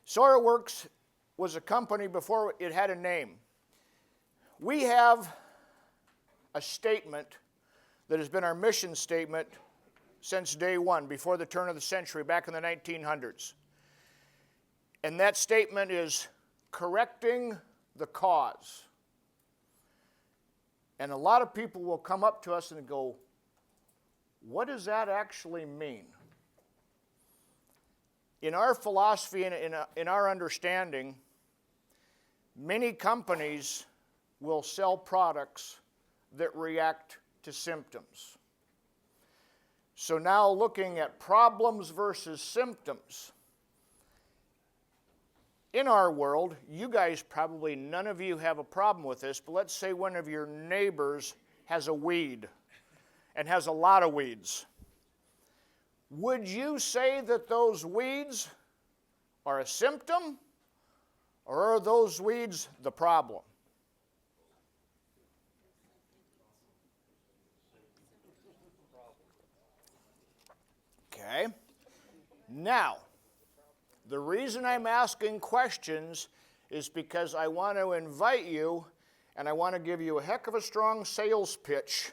SoilWorks was a company before it had a name. We have a statement that has been our mission statement since day one, before the turn of the century, back in the 1900s. And that statement is correcting the cause. And a lot of people will come up to us and go, what does that actually mean? In our philosophy and in our understanding, many companies will sell products that react to symptoms. So now looking at problems versus symptoms. In our world, you guys probably, none of you have a problem with this, but let's say one of your neighbors has a weed and has a lot of weeds. Would you say that those weeds are a symptom, or are those weeds the problem? Okay. Now, the reason I'm asking questions is because I want to invite you, and I want to give you a heck of a strong sales pitch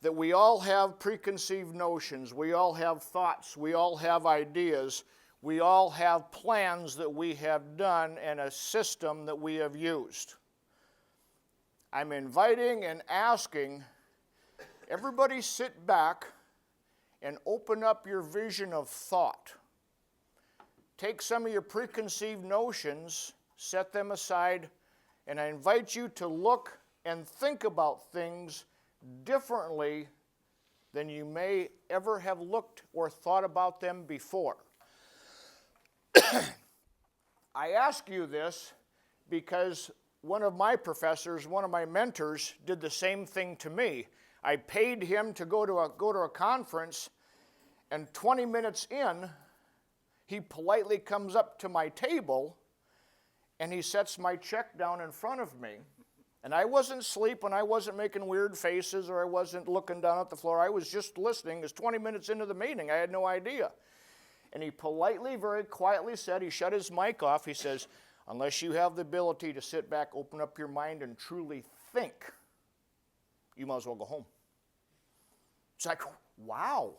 that we all have preconceived notions, we all have thoughts, we all have ideas, we all have plans that we have done and a system that we have used. I'm inviting and asking everybody sit back and open up your vision of thought. Take some of your preconceived notions, set them aside, and I invite you to look and think about things differently than you may ever have looked or thought about them before. I ask you this because one of my professors, one of my mentors, did the same thing to me. I paid him to go to a conference, and 20 minutes in, he politely comes up to my table and he sets my check down in front of me. And I wasn't sleeping, I wasn't making weird faces, or I wasn't looking down at the floor. I was just listening. It was 20 minutes into the meeting. I had no idea. And he politely, very quietly said, he shut his mic off, he says, unless you have the ability to sit back, open up your mind, and truly think, you might as well go home. It's like, wow.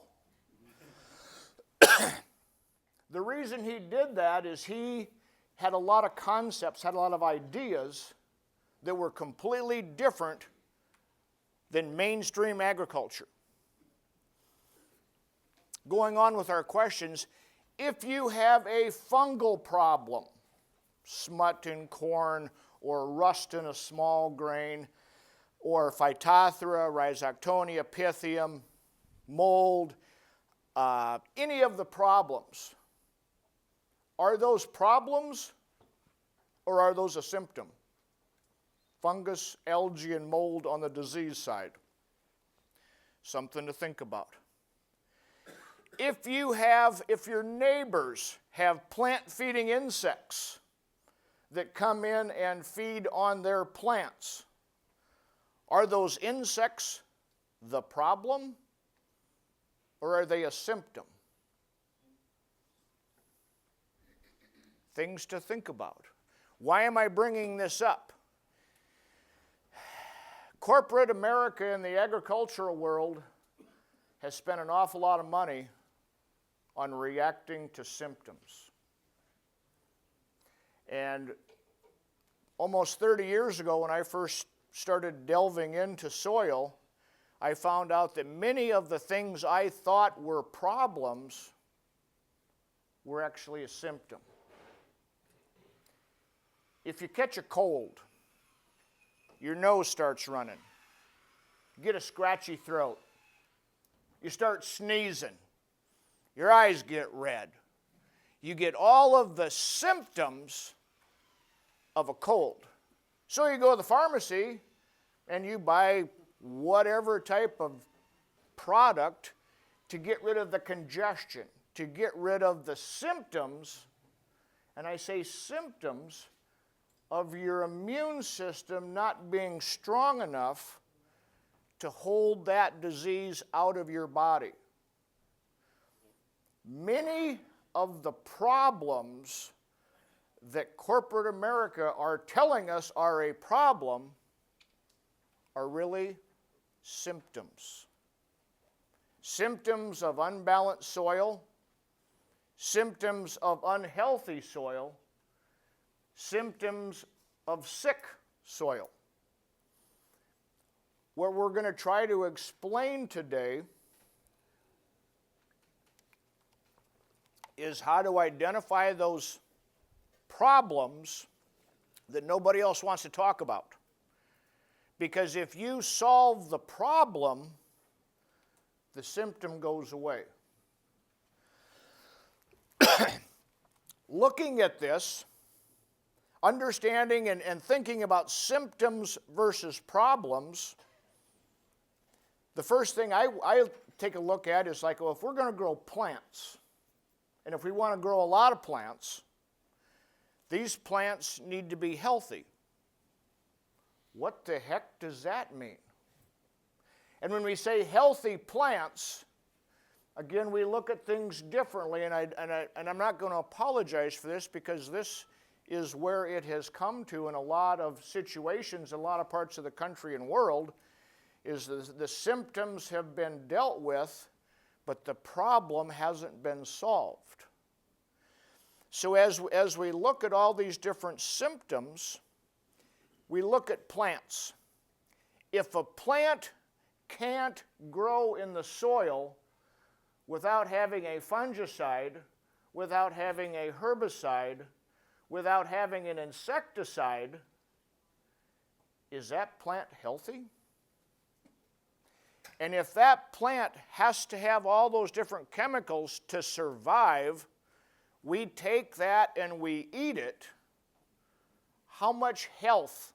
The reason he did that is he had a lot of concepts, had a lot of ideas that were completely different than mainstream agriculture. Going on with our questions, if you have a fungal problem, smut in corn or rust in a small grain, or Phytophthora, Rhizoctonia, Pythium, mold, any of the problems, are those problems or are those a symptom? Fungus, algae, and mold on the disease side. Something to think about. If your neighbors have plant-feeding insects that come in and feed on their plants, are those insects the problem or are they a symptom? Things to think about. Why am I bringing this up? Corporate America in the agricultural world has spent an awful lot of money on reacting to symptoms. And almost 30 years ago, when I first started delving into soil, I found out that many of the things I thought were problems were actually a symptom. If you catch a cold, your nose starts running, you get a scratchy throat, you start sneezing, your eyes get red, you get all of the symptoms of a cold. So you go to the pharmacy and you buy whatever type of product to get rid of the congestion, to get rid of the symptoms, and I say symptoms of your immune system not being strong enough to hold that disease out of your body. Many of the problems that corporate America are telling us are a problem are really symptoms. Symptoms of unbalanced soil, symptoms of unhealthy soil, symptoms of sick soil. What we're going to try to explain today is how to identify those problems that nobody else wants to talk about. Because if you solve the problem, the symptom goes away. Looking at this, understanding and thinking about symptoms versus problems, the first thing I take a look at is like, well, if we're going to grow plants, and if we want to grow a lot of plants, these plants need to be healthy. What the heck does that mean? And when we say healthy plants, again, we look at things differently, and I'm not going to apologize for this because this is where it has come to in a lot of situations, a lot of parts of the country and world, is the symptoms have been dealt with, but the problem hasn't been solved. So as we look at all these different symptoms, we look at plants. If a plant can't grow in the soil without having a fungicide, without having a herbicide, without having an insecticide, is that plant healthy? And if that plant has to have all those different chemicals to survive, we take that and we eat it, how much health,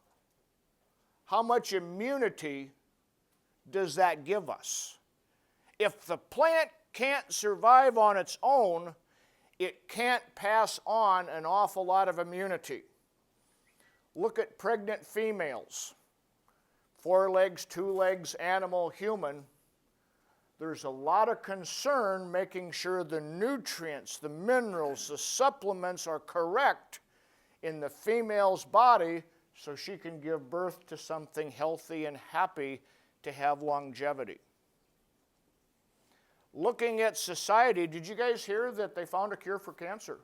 how much immunity does that give us? If the plant can't survive on its own, it can't pass on an awful lot of immunity. Look at pregnant females. 4 legs, 2 legs, animal, human. There's a lot of concern making sure the nutrients, the minerals, the supplements are correct in the female's body so she can give birth to something healthy and happy to have longevity. Looking at society, did you guys hear that they found a cure for cancer?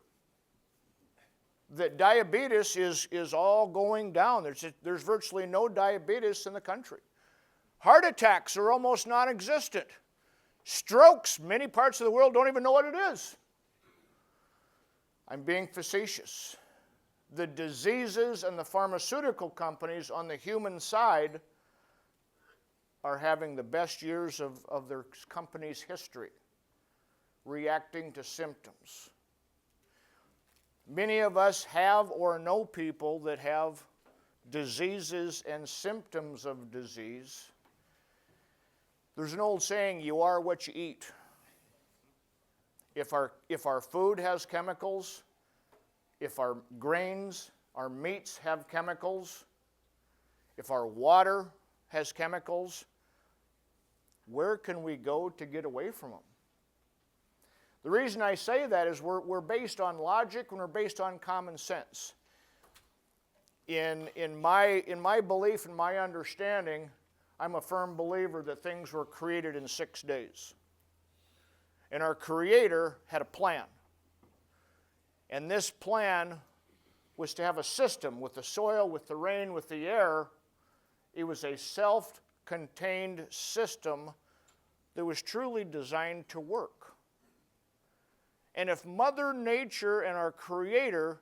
That diabetes is all going down. There's virtually no diabetes in the country. Heart attacks are almost non-existent. Strokes, many parts of the world don't even know what it is. I'm being facetious. The diseases and the pharmaceutical companies on the human side are having the best years of their company's history, reacting to symptoms. Many of us have or know people that have diseases and symptoms of disease. There's an old saying, you are what you eat. If our food has chemicals, if our grains, our meats have chemicals, if our water has chemicals, where can we go to get away from them? The reason I say that is we're based on logic and we're based on common sense. In my belief and my understanding, I'm a firm believer that things were created in 6 days. And our Creator had a plan. And this plan was to have a system with the soil, with the rain, with the air. It was a self-contained system that was truly designed to work. And if Mother Nature and our Creator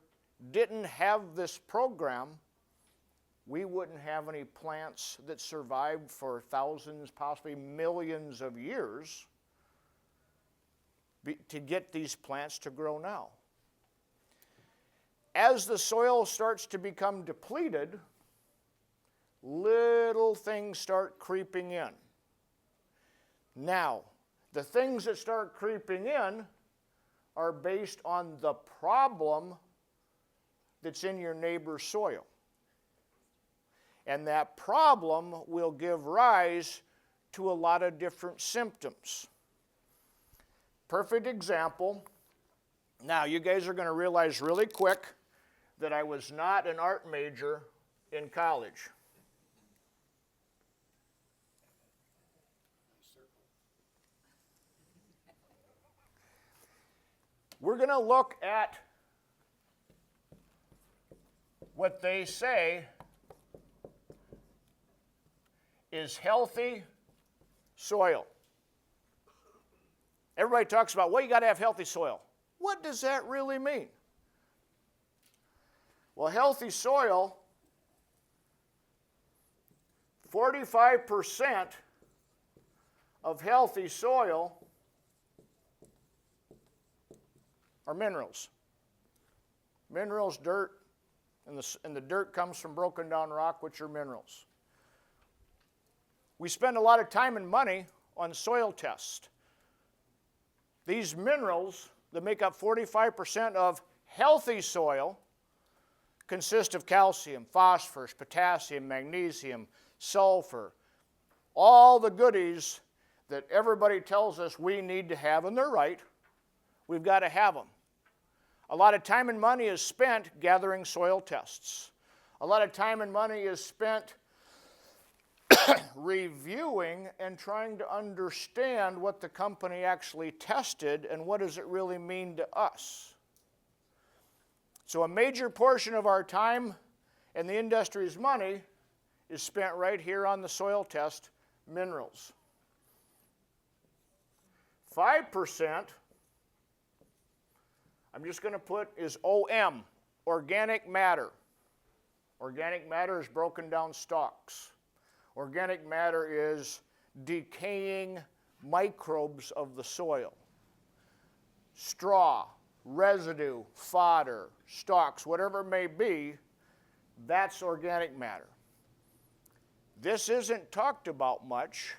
didn't have this program, we wouldn't have any plants that survived for thousands, possibly millions of years to get these plants to grow now. As the soil starts to become depleted, little things start creeping in. Now, the things that start creeping in are based on the problem that's in your neighbor's soil. And that problem will give rise to a lot of different symptoms. Perfect example. Now, you guys are going to realize really quick that I was not an art major in college. We're going to look at what they say is healthy soil. Everybody talks about, well, you got to have healthy soil. What does that really mean? Well, healthy soil, 45% of healthy soil are minerals. Minerals, dirt, and the dirt comes from broken down rock, which are minerals. We spend a lot of time and money on soil tests. These minerals that make up 45% of healthy soil consist of calcium, phosphorus, potassium, magnesium, sulfur, all the goodies that everybody tells us we need to have, and they're right. We've got to have them. A lot of time and money is spent gathering soil tests. A lot of time and money is spent reviewing and trying to understand what the company actually tested and what does it really mean to us. So a major portion of our time and the industry's money is spent right here on the soil test, minerals. 5%, I'm just going to put, is OM, organic matter. Organic matter is broken down stalks. Organic matter is decaying microbes of the soil. Straw, residue, fodder, stalks, whatever it may be, that's organic matter. This isn't talked about much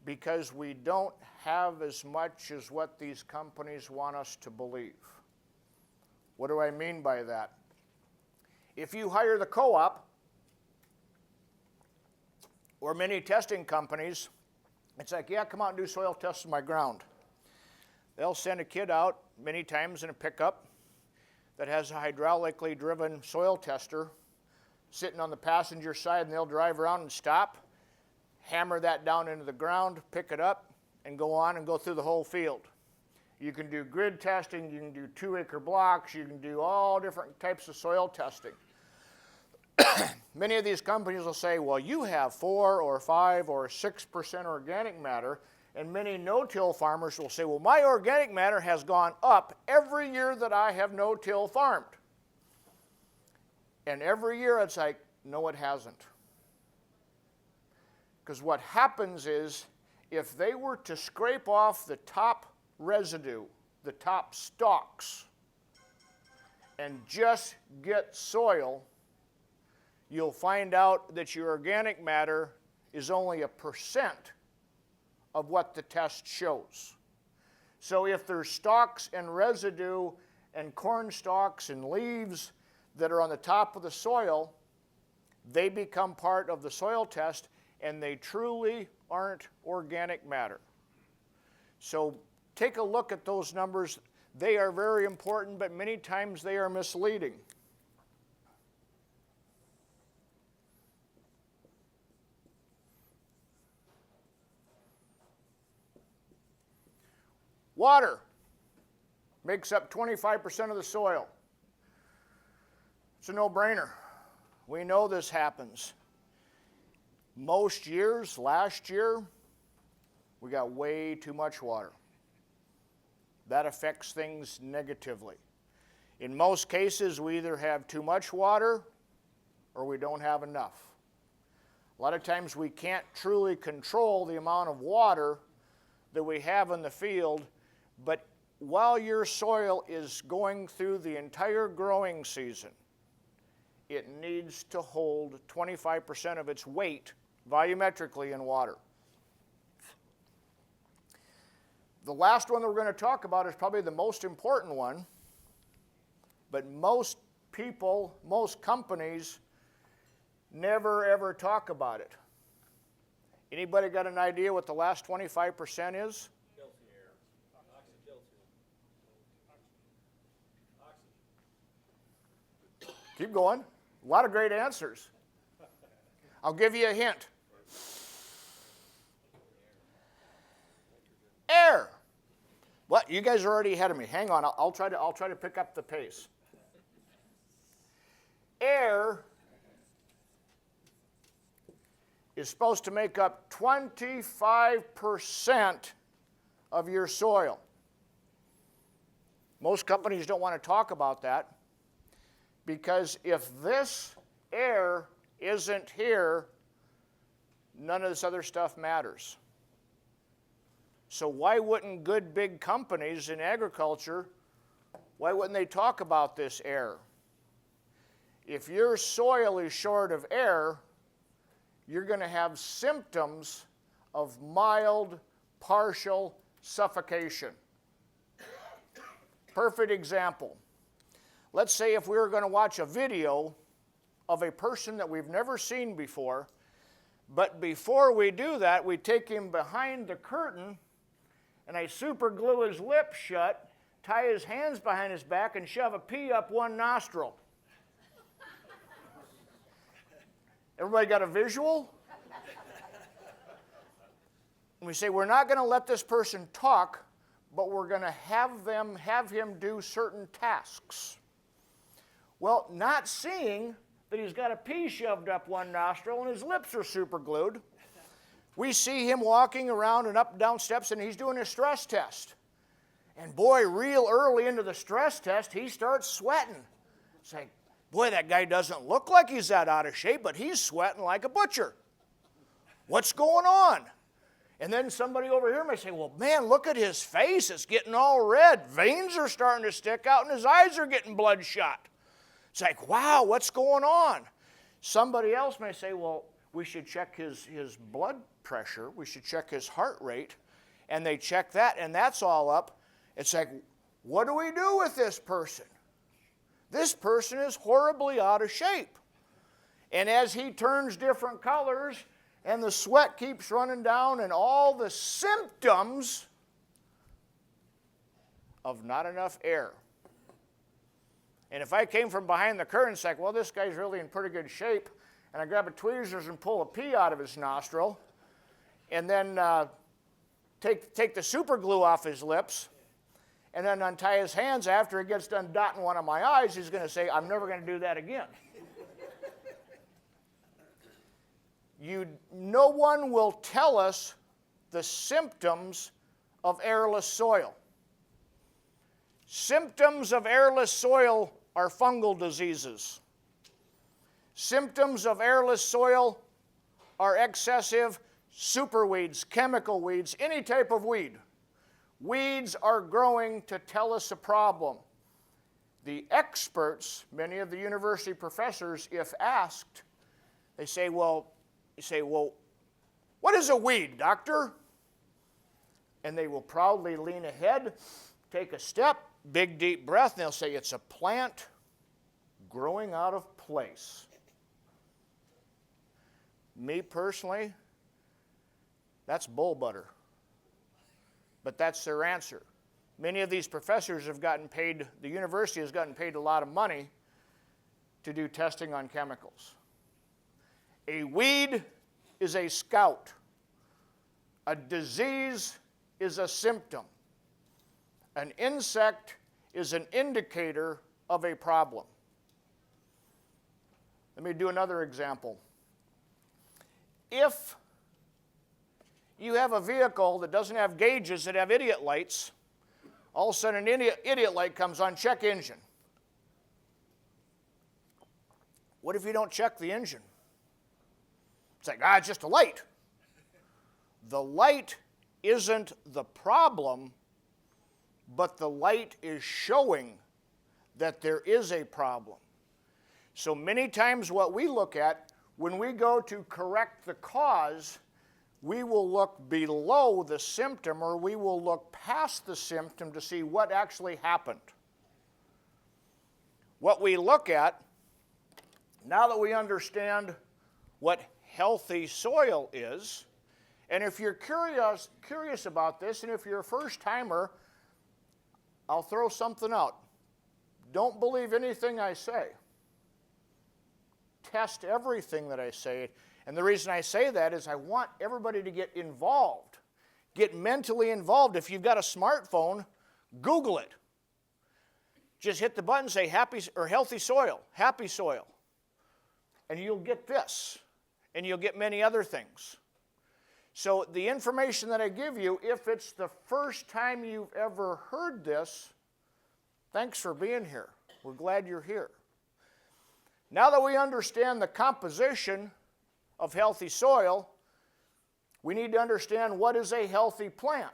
because we don't have as much as what these companies want us to believe. What do I mean by that? If you hire the co-op or many testing companies, it's like, yeah, come out and do soil tests in my ground. They'll send a kid out many times in a pickup that has a hydraulically driven soil tester sitting on the passenger side, and they'll drive around and stop, hammer that down into the ground, pick it up, and go on and go through the whole field. You can do grid testing, you can do 2-acre blocks, you can do all different types of soil testing. Many of these companies will say, well, you have 4 or 5 or 6% organic matter, and many no-till farmers will say, well, my organic matter has gone up every year that I have no-till farmed. And every year it's like, no, it hasn't. Because what happens is, if they were to scrape off the top residue, the top stalks, and just get soil, you'll find out that your organic matter is only 1% of what the test shows. So if there's stalks and residue and corn stalks and leaves that are on the top of the soil, they become part of the soil test, and they truly aren't organic matter. So take a look at those numbers. They are very important, but many times they are misleading. Water makes up 25% of the soil. It's a no-brainer. We know this happens. Most years, last year, we got way too much water. That affects things negatively. In most cases, we either have too much water or we don't have enough. A lot of times we can't truly control the amount of water that we have in the field, but while your soil is going through the entire growing season, it needs to hold 25% of its weight volumetrically in water. The last one that we're going to talk about is probably the most important one, but most people, most companies never ever talk about it. Anybody got an idea what the last 25% is? Keep going. A lot of great answers. I'll give you a hint. Air. What? You guys are already ahead of me. Hang on. I'll try to pick up the pace. Air is supposed to make up 25% of your soil. Most companies don't want to talk about that because if this air isn't here, none of this other stuff matters. So why wouldn't good big companies in agriculture, why wouldn't they talk about this air? If your soil is short of air, you're going to have symptoms of mild, partial suffocation. Perfect example. Let's say if we were going to watch a video of a person that we've never seen before, but before we do that, we take him behind the curtain and I super glue his lips shut, tie his hands behind his back, and shove a pea up one nostril. Everybody got a visual? And we say, we're not going to let this person talk, but we're going to have him do certain tasks. Well, not seeing that he's got a pea shoved up one nostril and his lips are super glued, we see him walking around and up and down steps and he's doing a stress test. And boy, real early into the stress test, he starts sweating. It's like, boy, that guy doesn't look like he's that out of shape, but he's sweating like a butcher. What's going on? And then somebody over here may say, well, man, look at his face. It's getting all red. Veins are starting to stick out and his eyes are getting bloodshot. It's like, wow, what's going on? Somebody else may say, well, we should check his blood pressure. We should check his heart rate. And they check that, and that's all up. It's like, what do we do with this person? This person is horribly out of shape. And as he turns different colors and the sweat keeps running down and all the symptoms of not enough air. And if I came from behind the curtain, it's like, well, this guy's really in pretty good shape, and I grab a tweezers and pull a pea out of his nostril, and then take the super glue off his lips, and then untie his hands after he gets done dotting one of my eyes, he's going to say, I'm never going to do that again. No one will tell us the symptoms of airless soil. Symptoms of airless soil are fungal diseases. Symptoms of airless soil are excessive superweeds, chemical weeds, any type of weed. Weeds are growing to tell us a problem. The experts, many of the university professors, if asked, they say, well, what is a weed, doctor? And they will proudly lean ahead, take a step, big deep breath, and they'll say, it's a plant growing out of place. Me personally, that's bull butter. But that's their answer. Many of these professors have gotten paid, the university has gotten paid a lot of money to do testing on chemicals. A weed is a scout. A disease is a symptom. An insect is an indicator of a problem. Let me do another example. If you have a vehicle that doesn't have gauges that have idiot lights, all of a sudden an idiot light comes on, check engine. What if you don't check the engine? It's like, it's just a light. The light isn't the problem, but the light is showing that there is a problem. So many times what we look at, when we go to correct the cause, we will look below the symptom or we will look past the symptom to see what actually happened. What we look at, now that we understand what healthy soil is, and if you're curious about this, and if you're a first-timer, I'll throw something out. Don't believe anything I say. test everything that I say. And the reason I say that is I want everybody to get involved, get mentally involved. If you've got a smartphone, Google it. Just hit the button, say happy or healthy soil, happy soil. And you'll get this, and you'll get many other things. So the information that I give you, if it's the first time you've ever heard this, thanks for being here. We're glad you're here. Now that we understand the composition of healthy soil, we need to understand what is a healthy plant.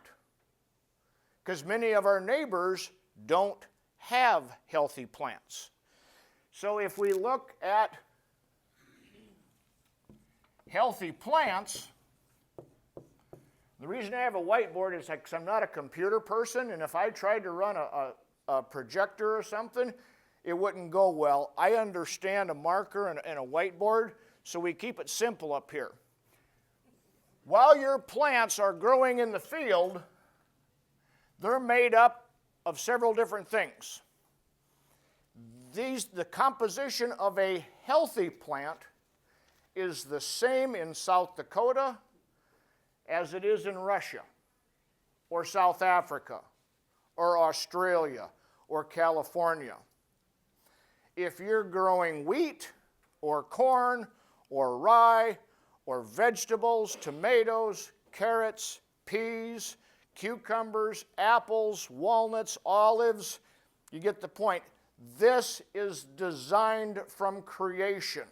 Because many of our neighbors don't have healthy plants. So if we look at healthy plants, the reason I have a whiteboard is because I'm not a computer person, and if I tried to run a projector or something, it wouldn't go well. I understand a marker and a whiteboard, so we keep it simple up here. While your plants are growing in the field, they're made up of several different things. The composition of a healthy plant is the same in South Dakota as it is in Russia, or South Africa, or Australia, or California. If you're growing wheat, or corn, or rye, or vegetables, tomatoes, carrots, peas, cucumbers, apples, walnuts, olives, you get the point. This is designed from creation.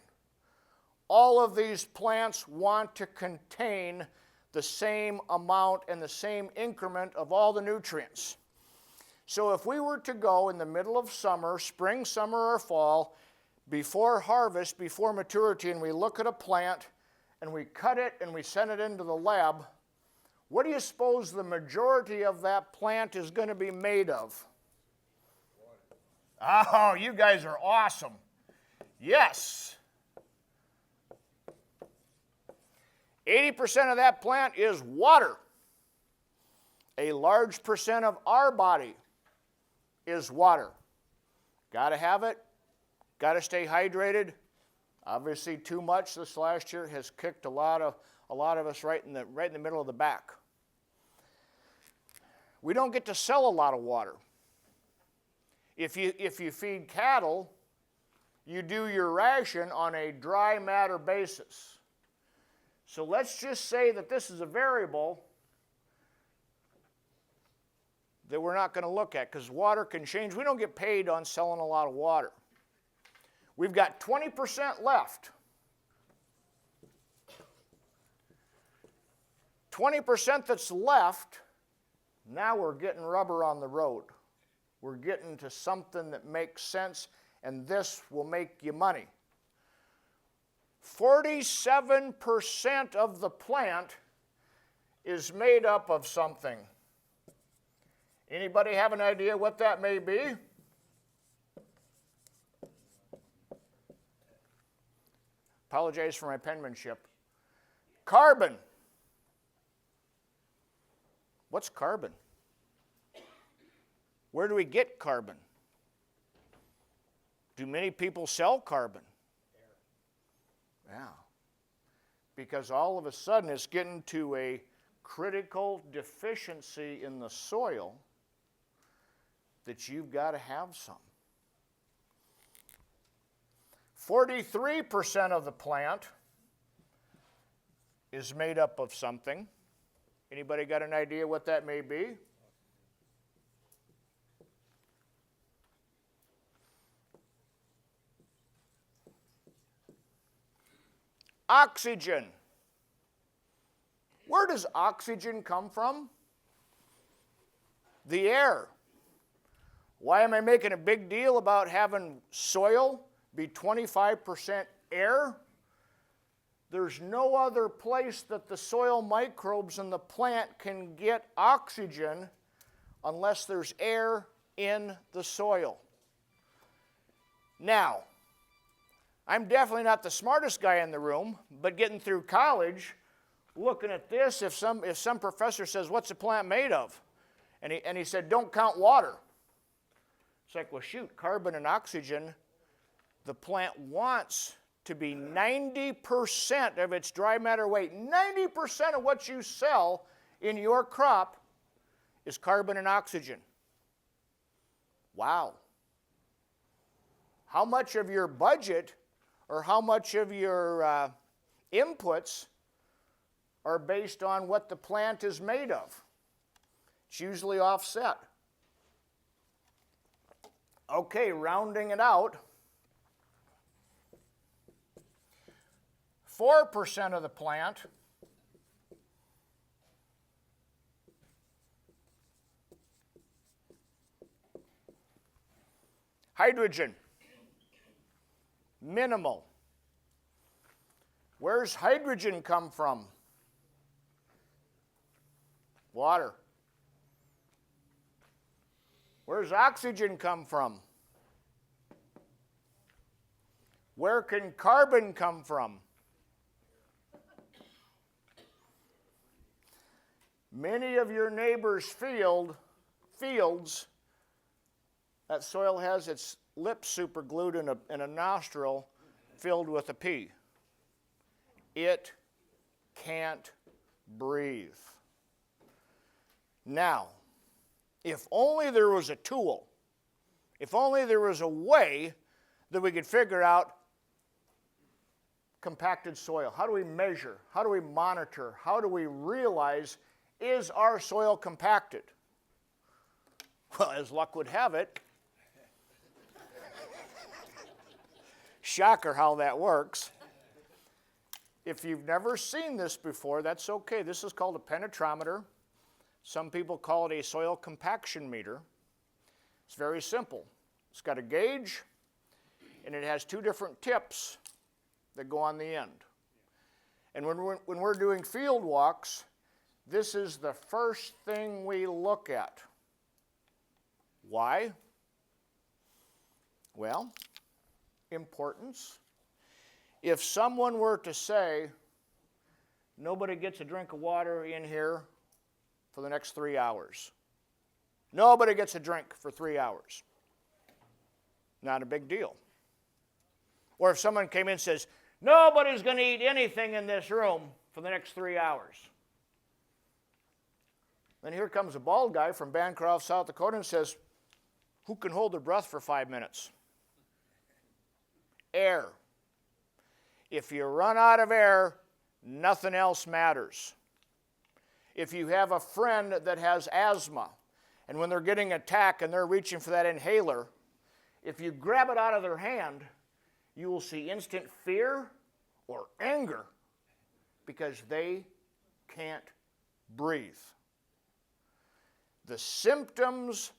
All of these plants want to contain the same amount and the same increment of all the nutrients. So if we were to go in the middle of summer, spring, summer, or fall, before harvest, before maturity, and we look at a plant, and we cut it and we send it into the lab, what do you suppose the majority of that plant is going to be made of? Oh, you guys are awesome. Yes. 80% of that plant is water. A large percent of our body is water. Got to have it. Got to stay hydrated. Obviously, too much this last year has kicked a lot of us right in the middle of the back. We don't get to sell a lot of water. If you feed cattle, you do your ration on a dry matter basis. So let's just say that this is a variable that we're not going to look at because water can change. We don't get paid on selling a lot of water. We've got 20% left. 20% that's left, now we're getting rubber on the road. We're getting to something that makes sense, and this will make you money. 47% of the plant is made up of something. Anybody have an idea what that may be? Apologize for my penmanship. Carbon. What's carbon? Where do we get carbon? Do many people sell carbon? Yeah. Because all of a sudden it's getting to a critical deficiency in the soil that you've got to have some. 43% of the plant is made up of something. Anybody got an idea what that may be? Oxygen. Where does oxygen come from? The air. Why am I making a big deal about having soil be 25% air? There's no other place that the soil microbes in the plant can get oxygen unless there's air in the soil. Now, I'm definitely not the smartest guy in the room, but getting through college, looking at this, if some professor says, what's a plant made of? And he said, don't count water. It's like, well, shoot, carbon and oxygen, the plant wants to be 90% of its dry matter weight. 90% of what you sell in your crop is carbon and oxygen. Wow. How much of your budget or how much of your inputs are based on what the plant is made of? It's usually offset. Okay, rounding it out, 4% of the plant hydrogen, minimal. Where's hydrogen come from? Water. Where's oxygen come from? Where can carbon come from? Many of your neighbors' fields, that soil has its lips super glued in a nostril filled with a pea. It can't breathe. Now, if only there was a tool, if only there was a way that we could figure out compacted soil. How do we measure? How do we monitor? How do we realize, is our soil compacted? Well, as luck would have it, shocker how that works. If you've never seen this before, that's okay. This is called a penetrometer. Some people call it a soil compaction meter. It's very simple. It's got a gauge, and it has two different tips that go on the end. And when we're doing field walks, this is the first thing we look at. Why? Well, importance. If someone were to say, nobody gets a drink of water in here for the next 3 hours. Nobody gets a drink for 3 hours. Not a big deal. Or if someone came in and says, nobody's going to eat anything in this room for the next 3 hours. Then here comes a bald guy from Bancroft, South Dakota, and says, who can hold their breath for 5 minutes? Air. If you run out of air, nothing else matters. If you have a friend that has asthma, and when they're getting attacked and they're reaching for that inhaler, if you grab it out of their hand, you will see instant fear or anger because they can't breathe. The symptoms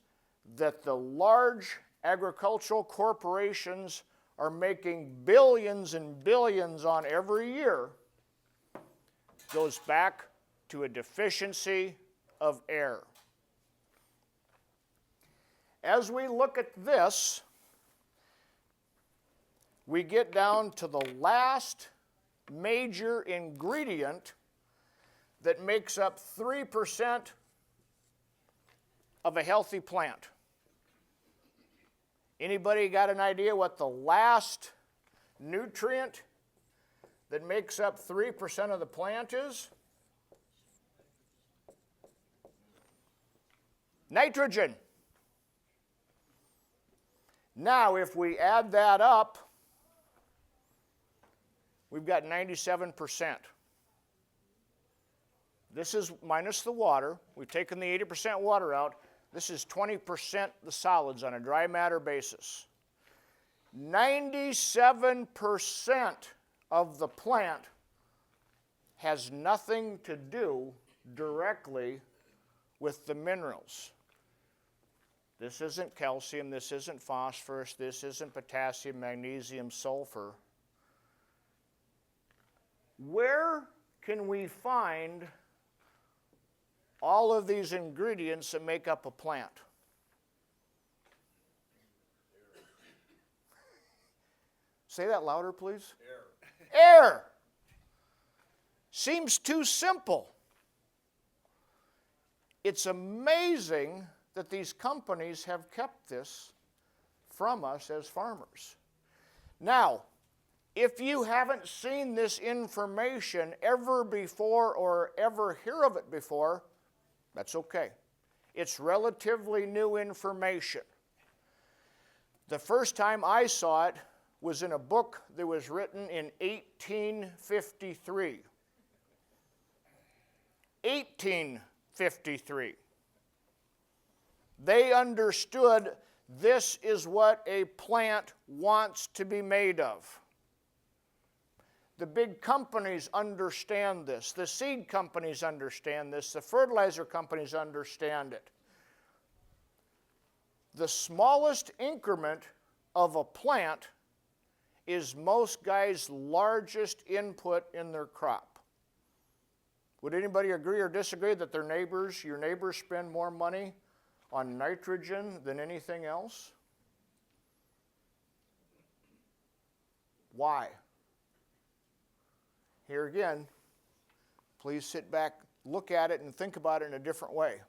that the large agricultural corporations are making billions and billions on every year goes back to a deficiency of air. As we look at this, we get down to the last major ingredient that makes up 3% of a healthy plant. Anybody got an idea what the last nutrient that makes up 3% of the plant is? Nitrogen. Now, if we add that up, we've got 97%. This is minus the water. We've taken the 80% water out. This is 20% the solids on a dry matter basis. 97% of the plant has nothing to do directly with the minerals. This isn't calcium, this isn't phosphorus, this isn't potassium, magnesium, sulfur. Where can we find all of these ingredients that make up a plant? Say that louder, please. Air. Air. Seems too simple. It's amazing that these companies have kept this from us as farmers. Now, If you haven't seen this information ever before or ever hear of it before, that's okay. It's relatively new information. The first time I saw it was in a book that was written in 1853. 1853. They understood this is what a plant wants to be made of. The big companies understand this. The seed companies understand this. The fertilizer companies understand it. The smallest increment of a plant is most guys' largest input in their crop. Would anybody agree or disagree that your neighbors spend more money on nitrogen than anything else? Why? Here again, please sit back, look at it, and think about it in a different way.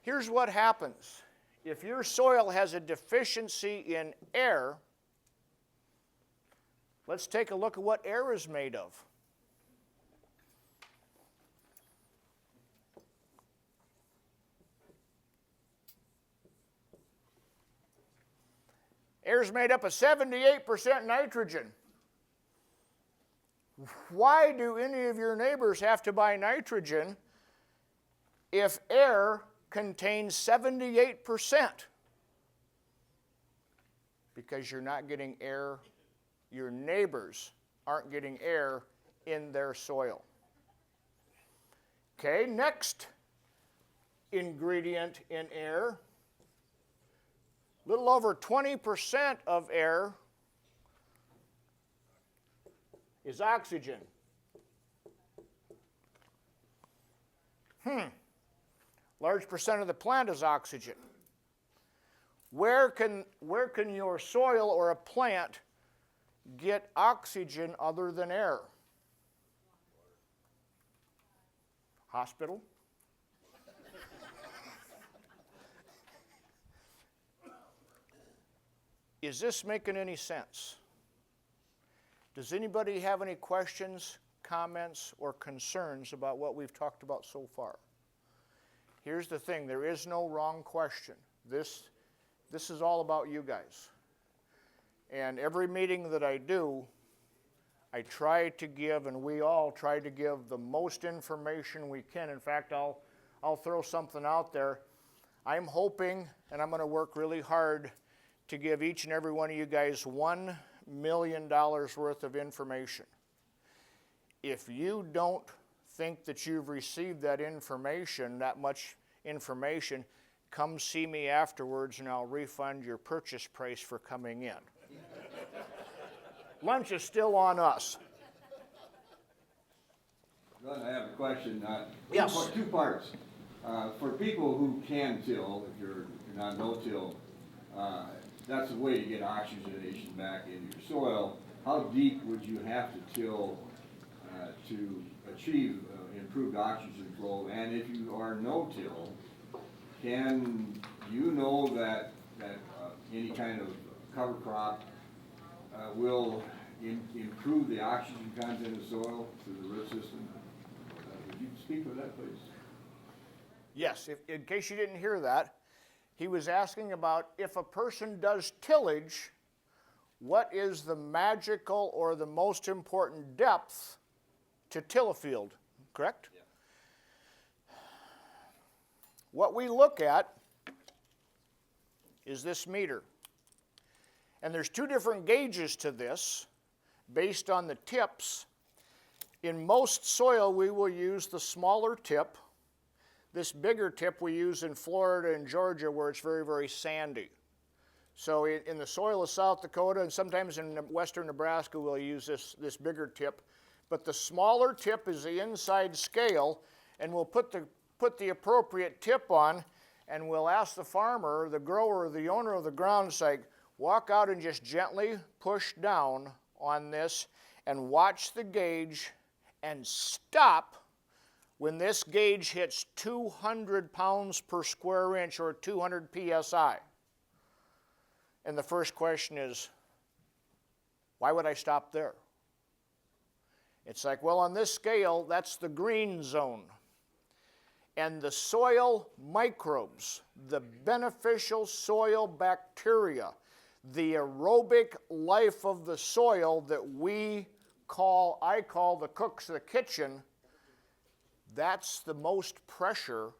Here's what happens. If your soil has a deficiency in air, let's take a look at what air is made of. Air is made up of 78% nitrogen. Why do any of your neighbors have to buy nitrogen if air contains 78%? Because you're not getting air, your neighbors aren't getting air in their soil. Okay, next ingredient in air, a little over 20% of air is oxygen. Large percent of the plant is oxygen. Where can your soil or a plant get oxygen other than air? Hospital? Is this making any sense? Does anybody have any questions, comments, or concerns about what we've talked about so far? Here's the thing, there is no wrong question. This is all about you guys. And every meeting that I do, I try to give, and we all try to give the most information we can. In fact, I'll throw something out there. I'm hoping, and I'm going to work really hard to give each and every one of you guys $1 million worth of information. If you don't think that you've received that information, that much information, come see me afterwards and I'll refund your purchase price for coming in. Lunch is still on us. Glenn, I have a question. Yes. Two parts. For people who can till, if you're not no-till, that's a way to get oxygenation back into your soil. How deep would you have to till to achieve improved oxygen flow? And if you are no-till, can you know that any kind of cover crop will improve the oxygen content of soil through the root system? Would you speak to that, please? Yes, in case you didn't hear that, he was asking about if a person does tillage, what is the magical or the most important depth to till a field, correct? Yeah. What we look at is this meter. And there's two different gauges to this based on the tips. In most soil, we will use the smaller tip. This bigger tip we use in Florida and Georgia where it's very, very sandy. So in the soil of South Dakota and sometimes in western Nebraska we'll use this bigger tip. But the smaller tip is the inside scale, and we'll put the appropriate tip on, and we'll ask the farmer, the grower, the owner of the ground site, walk out and just gently push down on this and watch the gauge and stop when this gauge hits 200 pounds per square inch or 200 psi. And the first question is, Why would I stop there? It's like, well, on this scale, that's the green zone. And the soil microbes, the beneficial soil bacteria, the aerobic life of the soil that I call the cooks of the kitchen, that's the most pressure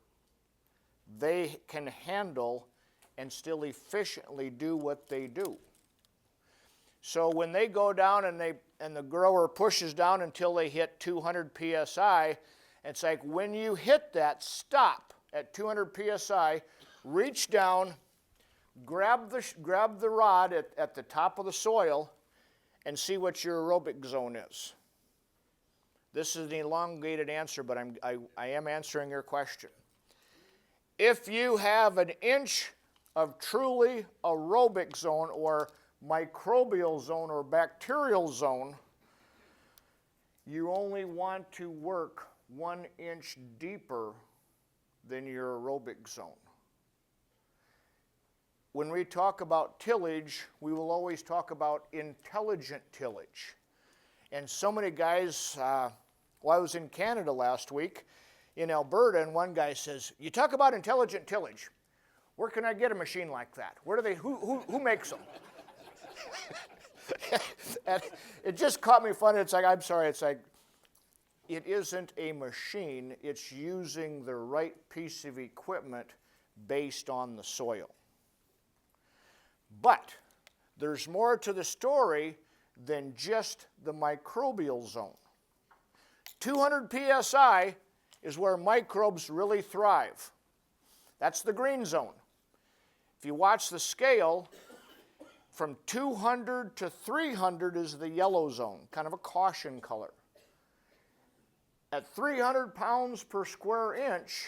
they can handle and still efficiently do what they do. So when they go down and the grower pushes down until they hit 200 psi, it's like when you hit that, stop at 200 psi, reach down, grab the rod at the top of the soil, and see what your aerobic zone is. This is an elongated answer, but I am answering your question. If you have an inch of truly aerobic zone or microbial zone or bacterial zone, you only want to work 1 inch deeper than your aerobic zone. When we talk about tillage, we will always talk about intelligent tillage. And so many guys, I was in Canada last week, in Alberta, and one guy says, you talk about intelligent tillage. Where can I get a machine like that? Who makes them? And it just caught me funny. It's like, I'm sorry, it's like, it isn't a machine, it's using the right piece of equipment based on the soil. But there's more to the story than just the microbial zone. 200 psi is where microbes really thrive. That's the green zone. If you watch the scale, from 200 to 300 is the yellow zone, kind of a caution color. At 300 pounds per square inch,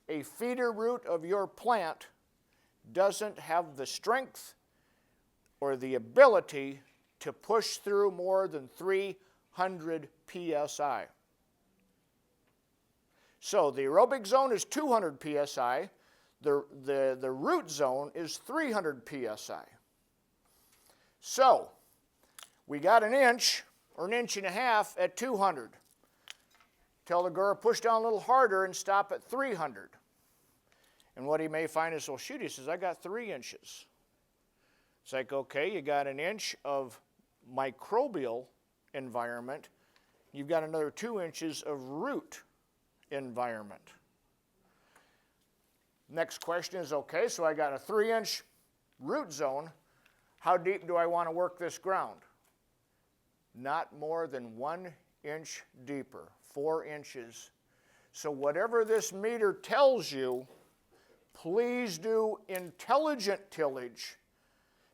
a feeder root of your plant doesn't have the strength or the ability to push through more than 300 psi. So the aerobic zone is 200 psi. The root zone is 300 psi. So we got an inch or an inch and a half at 200. Tell the grower, push down a little harder and stop at 300. And what he may find is, well, shoot, he says, I got 3 inches. It's like, okay, you got an inch of microbial environment. You've got another 2 inches of root environment. Next question is, okay, so I got a 3-inch root zone. How deep do I want to work this ground? Not more than 1 inch deeper, 4 inches. So whatever this meter tells you, please do intelligent tillage,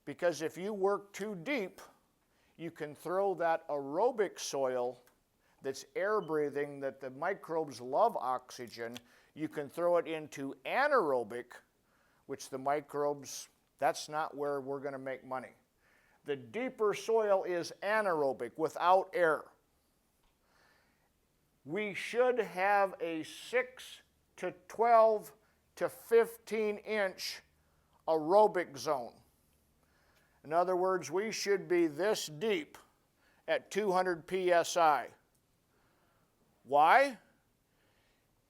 because if you work too deep, you can throw that aerobic soil that's air breathing, that the microbes love oxygen, you can throw it into anaerobic, which the microbes, that's not where we're going to make money. The deeper soil is anaerobic, without air. We should have a 6 to 12 to 15 inch aerobic zone. In other words, we should be this deep at 200 psi. Why?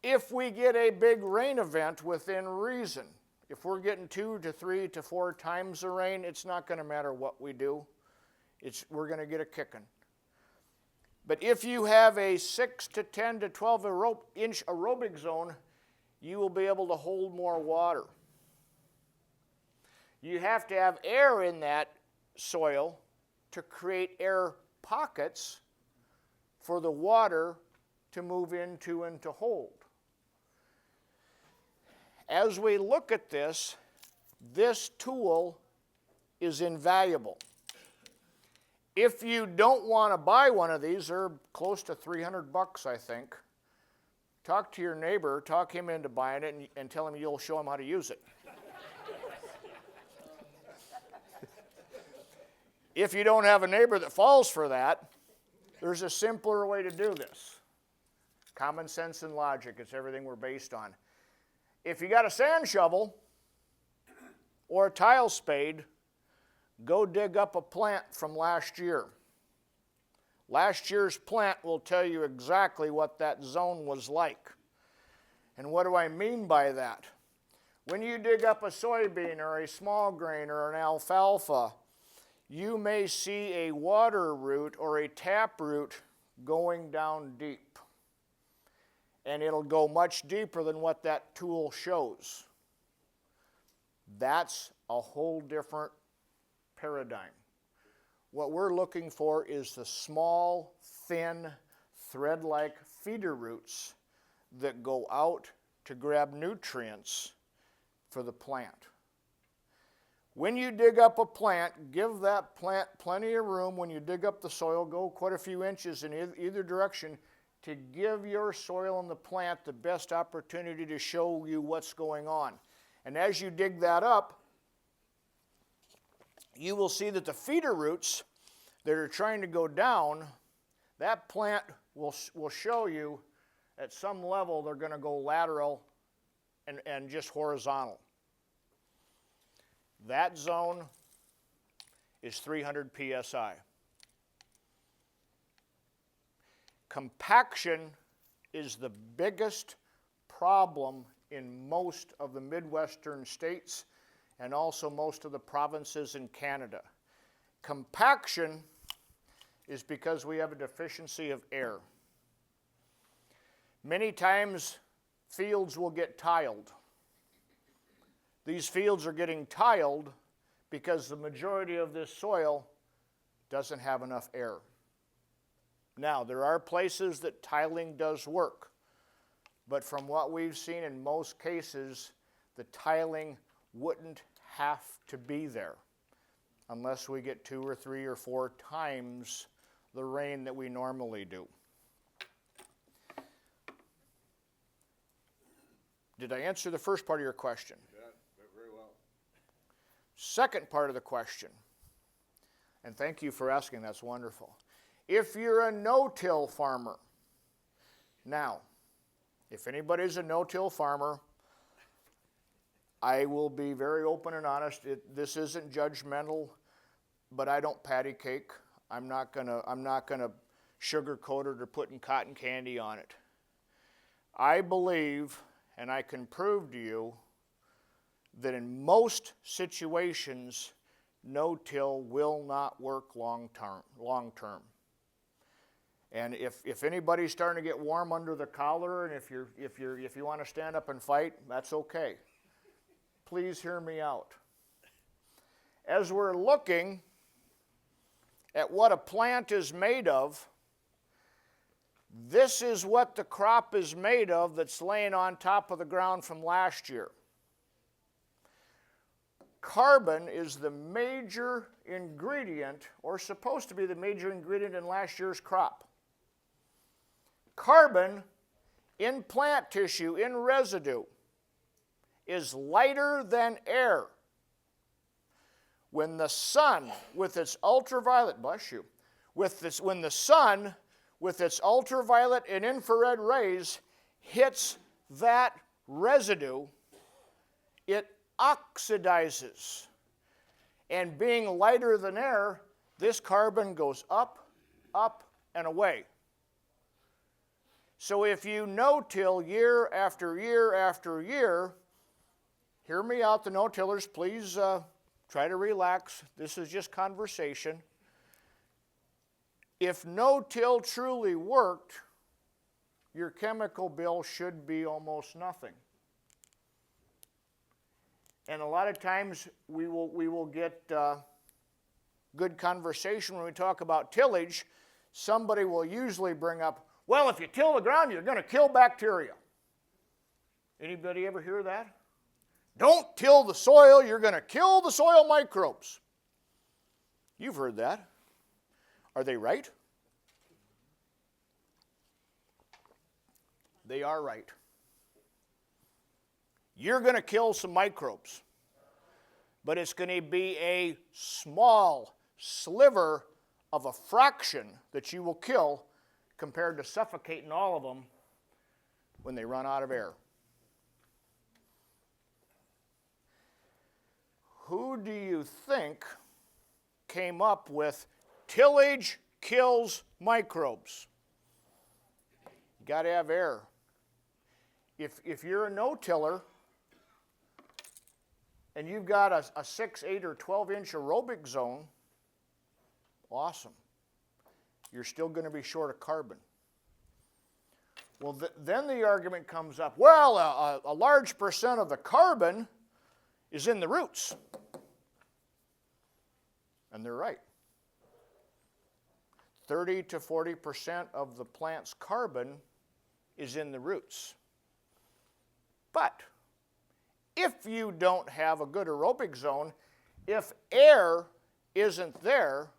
If we get a big rain event within reason, if we're getting 2 to 3 to 4 times the rain, it's not going to matter what we do. We're going to get a kicking. But if you have a 6 to 10 to 12 inch aerobic zone, you will be able to hold more water. You have to have air in that soil to create air pockets for the water to move into and to hold. As we look at this, this tool is invaluable. If you don't want to buy one of these, they're close to $300, I think. Talk to your neighbor, talk him into buying it, and tell him you'll show him how to use it. If you don't have a neighbor that falls for that, there's a simpler way to do this. Common sense and logic, it's everything we're based on. If you got a sand shovel or a tile spade, Go dig up a plant from last year. Last year's plant will tell you exactly what that zone was like. And what do I mean by that? When you dig up a soybean or a small grain or an alfalfa, you may see a water root or a tap root going down deep. And it'll go much deeper than what that tool shows. That's a whole different paradigm. What we're looking for is the small, thin, thread-like feeder roots that go out to grab nutrients for the plant. When you dig up a plant, give that plant plenty of room. When you dig up the soil, go quite a few inches in either direction to give your soil and the plant the best opportunity to show you what's going on. And as you dig that up, you will see that the feeder roots that are trying to go down, that plant will show you at some level they're going to go lateral and just horizontal. That zone is 300 psi. Compaction is the biggest problem in most of the Midwestern states and also most of the provinces in Canada. Compaction is because we have a deficiency of air. Many times fields will get tiled. These fields are getting tiled because the majority of this soil doesn't have enough air. Now, there are places that tiling does work, but from what we've seen in most cases, the tiling wouldn't have to be there unless we get 2 or 3 or 4 times the rain that we normally do. Did I answer the first part of your question? Yeah, very well. Second part of the question, and thank you for asking, that's wonderful. If you're a no-till farmer, now, if anybody's a no-till farmer, I will be very open and honest. This isn't judgmental, but I don't patty cake. I'm not gonna sugarcoat it or putting cotton candy on it. I believe, and I can prove to you, that in most situations, no-till will not work long term. And if anybody's starting to get warm under the collar, and if you want to stand up and fight, that's okay. Please hear me out. As we're looking at what a plant is made of, this is what the crop is made of that's laying on top of the ground from last year. Carbon is the major ingredient, or supposed to be the major ingredient in last year's crop. Carbon in plant tissue, in residue, is lighter than air. When the sun, with its ultraviolet, when the sun, with its ultraviolet and infrared rays, hits that residue, it oxidizes. And being lighter than air, this carbon goes up, up, and away. So if you no-till year after year after year, hear me out, the no-tillers, please try to relax. This is just conversation. If no-till truly worked, your chemical bill should be almost nothing. And a lot of times we will get good conversation when we talk about tillage. Somebody will usually bring up, well, if you till the ground, you're going to kill bacteria. Anybody ever hear that? Don't till the soil, you're going to kill the soil microbes. You've heard that. Are they right? They are right. You're going to kill some microbes, but it's going to be a small sliver of a fraction that you will kill compared to suffocating all of them when they run out of air. Who do you think came up with tillage kills microbes. You got to have air. If you're a no-tiller and you've got a 6, 8, or 12-inch aerobic zone, awesome. You're still going to be short of carbon. Well, then the argument comes up, well, a large percent of the carbon is in the roots. And they're right. 30 to 40% of the plant's carbon is in the roots. But if you don't have a good aerobic zone, if air isn't there,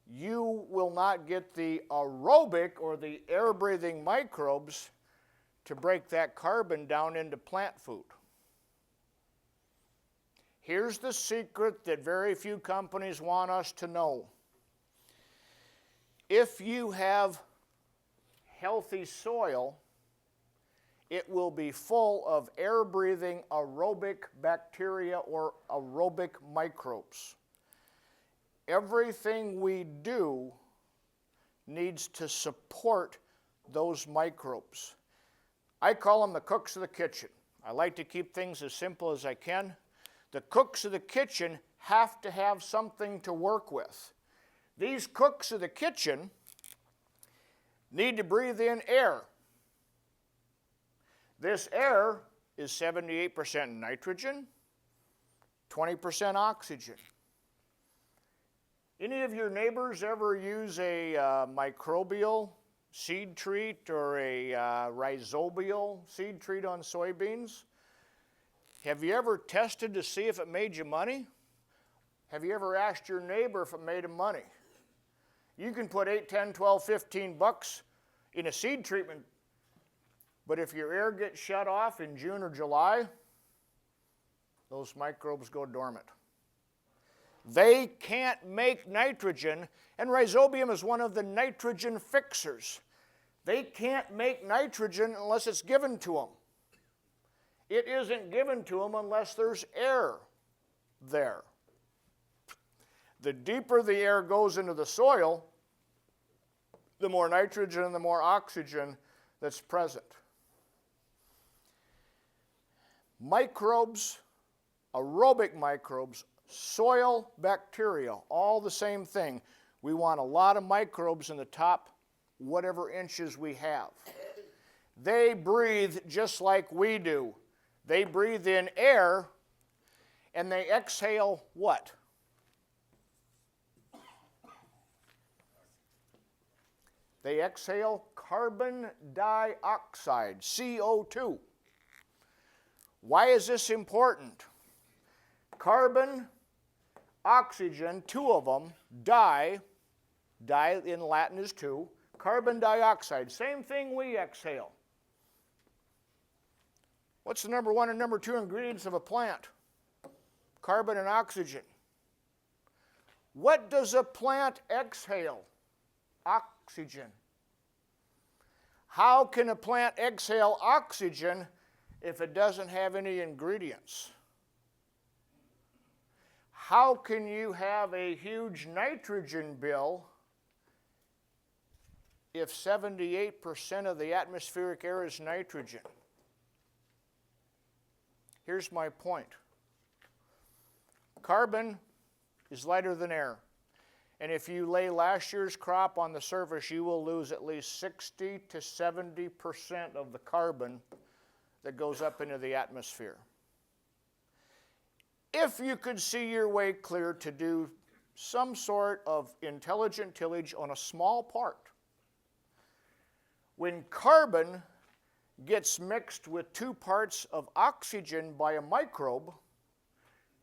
you will not get the aerobic or the air-breathing microbes to break that carbon down into plant food. Here's the secret that very few companies want us to know. If you have healthy soil, it will be full of air-breathing aerobic bacteria or aerobic microbes. Everything we do needs to support those microbes. I call them the cooks of the kitchen. I like to keep things as simple as I can. The cooks of the kitchen have to have something to work with. These cooks of the kitchen need to breathe in air. This air is 78% nitrogen, 20% oxygen. Any of your neighbors ever use a microbial seed treat or a rhizobial seed treat on soybeans? Have you ever tested to see if it made you money? Have you ever asked your neighbor if it made him money? You can put 8, 10, 12, 15 bucks in a seed treatment, but if your air gets shut off in June or July, those microbes go dormant. They can't make nitrogen, and rhizobium is one of the nitrogen fixers. They can't make nitrogen unless it's given to them. It isn't given to them unless there's air there. The deeper the air goes into the soil, the more nitrogen and the more oxygen that's present. Microbes, aerobic microbes, soil bacteria, all the same thing. We want a lot of microbes in the top whatever inches we have. They breathe just like we do. They breathe in air and they exhale what? They exhale carbon dioxide, CO2. Why is this important? Carbon, oxygen, two of them, di in Latin is two, carbon dioxide, same thing we exhale. What's the number one and number two ingredients of a plant? Carbon and oxygen. What does a plant exhale? Oxygen. How can a plant exhale oxygen if it doesn't have any ingredients? How can you have a huge nitrogen bill if 78% of the atmospheric air is nitrogen? Here's my point. Carbon is lighter than air. And if you lay last year's crop on the surface, you will lose at least 60 to 70% of the carbon that goes up into the atmosphere. If you could see your way clear to do some sort of intelligent tillage on a small part, when carbon gets mixed with 2 parts of oxygen by a microbe,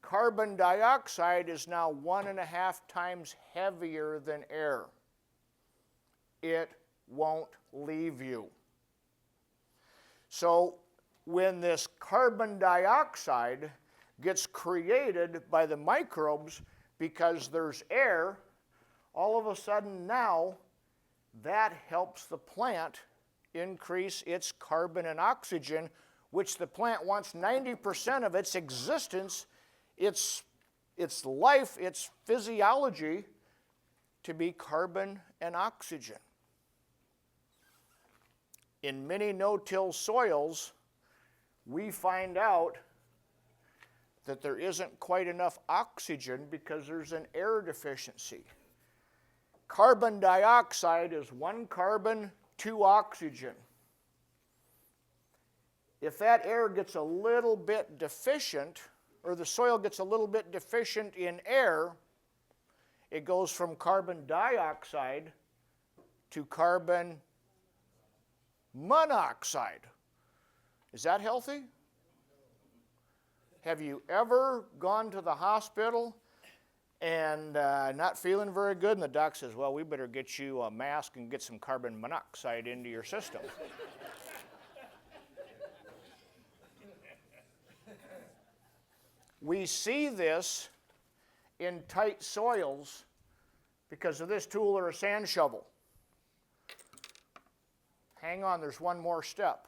carbon dioxide is now 1.5 times heavier than air. It won't leave you. So when this carbon dioxide gets created by the microbes because there's air, all of a sudden now that helps the plant increase its carbon and oxygen, which the plant wants 90% of its existence, its its life, its physiology to be carbon and oxygen. In many no-till soils, we find out that there isn't quite enough oxygen because there's an air deficiency. Carbon dioxide is 1 carbon, 2 oxygen. If that air gets a little bit deficient, or the soil gets a little bit deficient in air, it goes from carbon dioxide to carbon monoxide. Is that healthy? Have you ever gone to the hospital and not feeling very good, and the doc says, well, we better get you a mask and get some carbon monoxide into your system? We see this in tight soils because of this tool or a sand shovel. Hang on, there's one more step.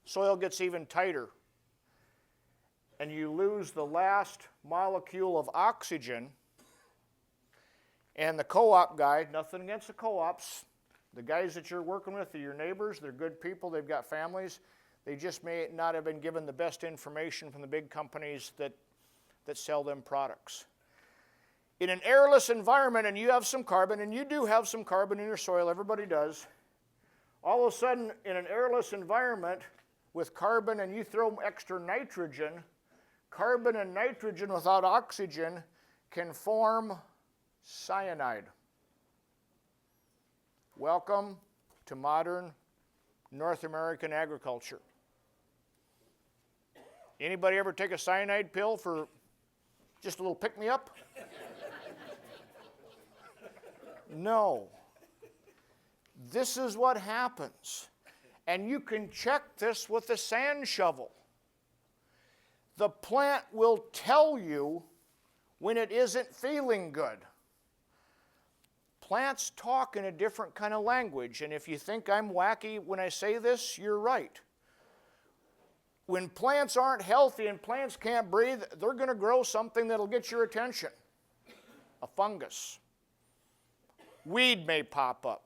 Soil gets even tighter, and you lose the last molecule of oxygen, and the co-op guy, nothing against the co-ops, the guys that you're working with are your neighbors, they're good people, they've got families, they just may not have been given the best information from the big companies that sell them products. In an airless environment, and you have some carbon, and you do have some carbon in your soil, everybody does, all of a sudden in an airless environment with carbon and you throw extra nitrogen, carbon and nitrogen without oxygen can form cyanide. Welcome to modern North American agriculture. Anybody ever take a cyanide pill for just a little pick-me-up? No. This is what happens. And you can check this with a sand shovel. The plant will tell you when it isn't feeling good. Plants talk in a different kind of language, and if you think I'm wacky when I say this, you're right. When plants aren't healthy and plants can't breathe, they're going to grow something that'll get your attention. A fungus. Weed may pop up.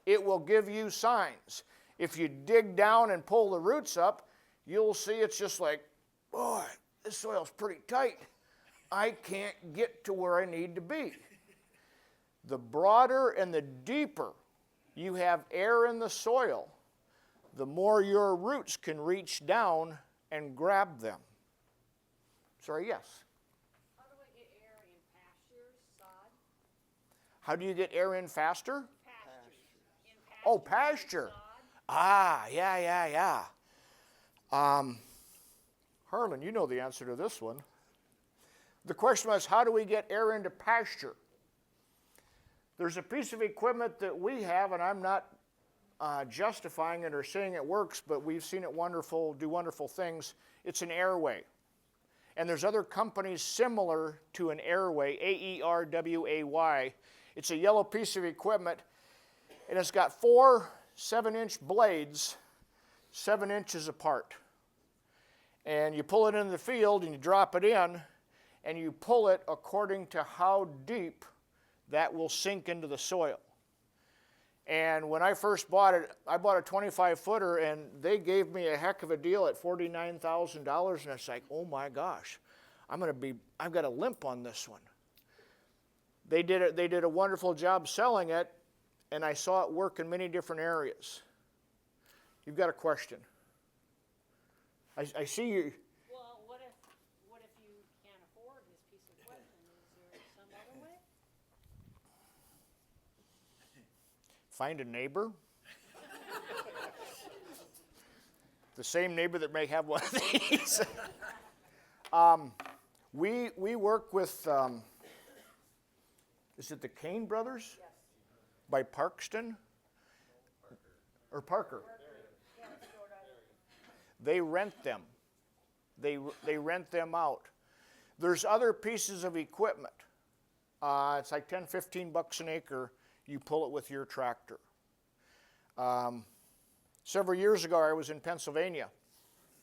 It will give you signs. If you dig down and pull the roots up, you'll see it's just like, boy, this soil's pretty tight. I can't get to where I need to be. The broader and the deeper you have air in the soil, the more your roots can reach down and grab them. Sorry, yes? How do I get air in pastures, sod? How do you get air in faster? Pastures. In pastures, Oh, pasture. sod. Yeah. Harlan, you know the answer to this one. The question was, how do we get air into pasture? There's a piece of equipment that we have, and I'm not justifying it or saying it works, but we've seen it do wonderful things. It's an airway. And there's other companies similar to an airway, A-E-R-W-A-Y. It's a yellow piece of equipment, and it's got 4 7-inch blades, 7 inches apart. And you pull it into the field, and you drop it in, and you pull it according to how deep that will sink into the soil. And when I first bought it, I bought a 25-footer, and they gave me a heck of a deal at $49,000, and it's like, oh my gosh, I've got a limp on this one. They did a wonderful job selling it, and I saw it work in many different areas. You've got a question. I see you. Well, what if you can't afford this piece of equipment? Is there some other way? Find a neighbor. The same neighbor that may have one of these. We work with, is it the Kane brothers? Yes. By Parkston? Or Parker? Yeah, Dakota. They rent them. They rent them out. There's other pieces of equipment. It's like $10, $15 an acre. You pull it with your tractor. Several years ago, I was in Pennsylvania,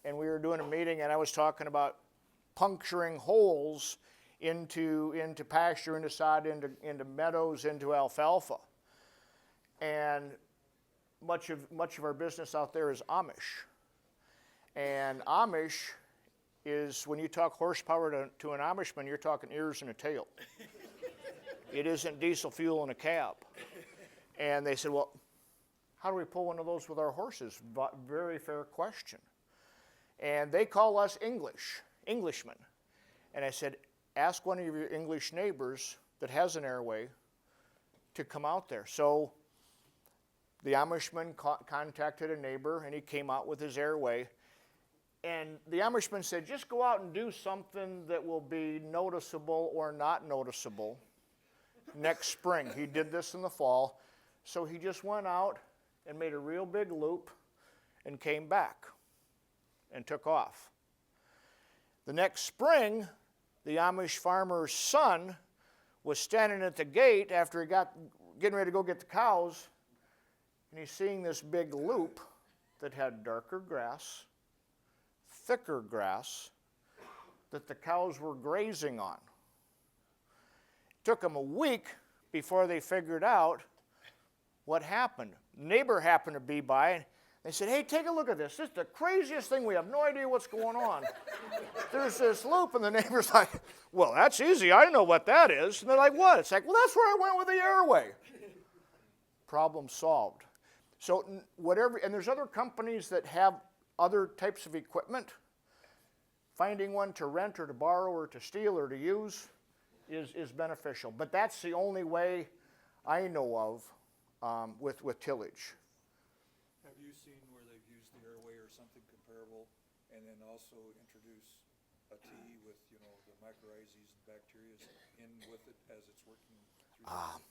and we were doing a meeting, and I was talking about puncturing holes into pasture, into sod, into meadows, into alfalfa. And much of our business out there is Amish. And Amish is, when you talk horsepower to an Amishman, you're talking ears and a tail. It isn't diesel fuel in a cab. And they said, well, how do we pull one of those with our horses? Very fair question. And they call us Englishmen. And I said, ask one of your English neighbors that has an airway to come out there. So the Amishman contacted a neighbor, and he came out with his airway. And the Amishman said, just go out and do something that will be noticeable or not noticeable next spring. He did this in the fall. So he just went out and made a real big loop and came back and took off. The next spring, the Amish farmer's son was standing at the gate after he getting ready to go get the cows, and he's seeing this big loop that had darker grass, thicker grass, that the cows were grazing on. It took them a week before they figured out what happened. Neighbor happened to be by, and they said, hey, take a look at this. This is the craziest thing. We have no idea what's going on. There's this loop, and the neighbor's like, well, that's easy. I know what that is. And they're like, what? It's like, well, that's where I went with the airway. Problem solved. So whatever, and there's other companies that have other types of equipment. Finding one to rent or to borrow or to steal or to use is beneficial. But that's the only way I know of with tillage. Have you seen where they've used the airway or something comparable, and then also introduce a tea with, you know, the mycorrhizas and bacteria in with it as it's working through?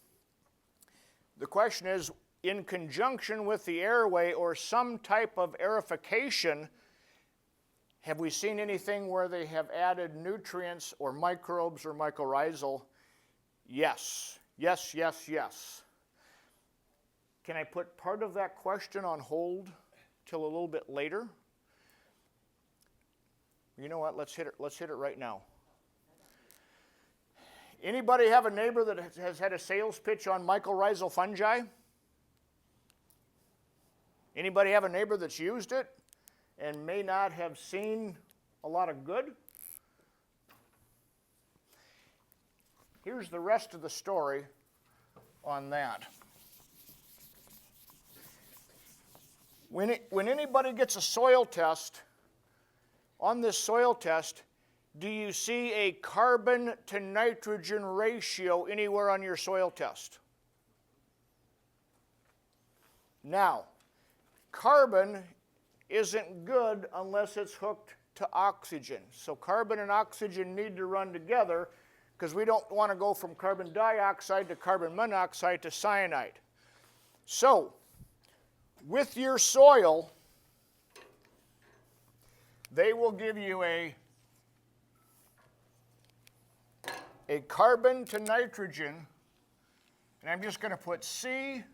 The question is, in conjunction with the airway or some type of aerification, have we seen anything where they have added nutrients or microbes or mycorrhizal? Yes. Yes, yes, yes. Can I put part of that question on hold till a little bit later? You know what? Let's hit it right now. Anybody have a neighbor that has had a sales pitch on mycorrhizal fungi? Anybody have a neighbor that's used it and may not have seen a lot of good? Here's the rest of the story on that. When anybody gets a soil test, on this soil test, do you see a carbon to nitrogen ratio anywhere on your soil test? Now, carbon isn't good unless it's hooked to oxygen. So carbon and oxygen need to run together because we don't want to go from carbon dioxide to carbon monoxide to cyanide. So, with your soil, they will give you a carbon to nitrogen, and I'm just going to put C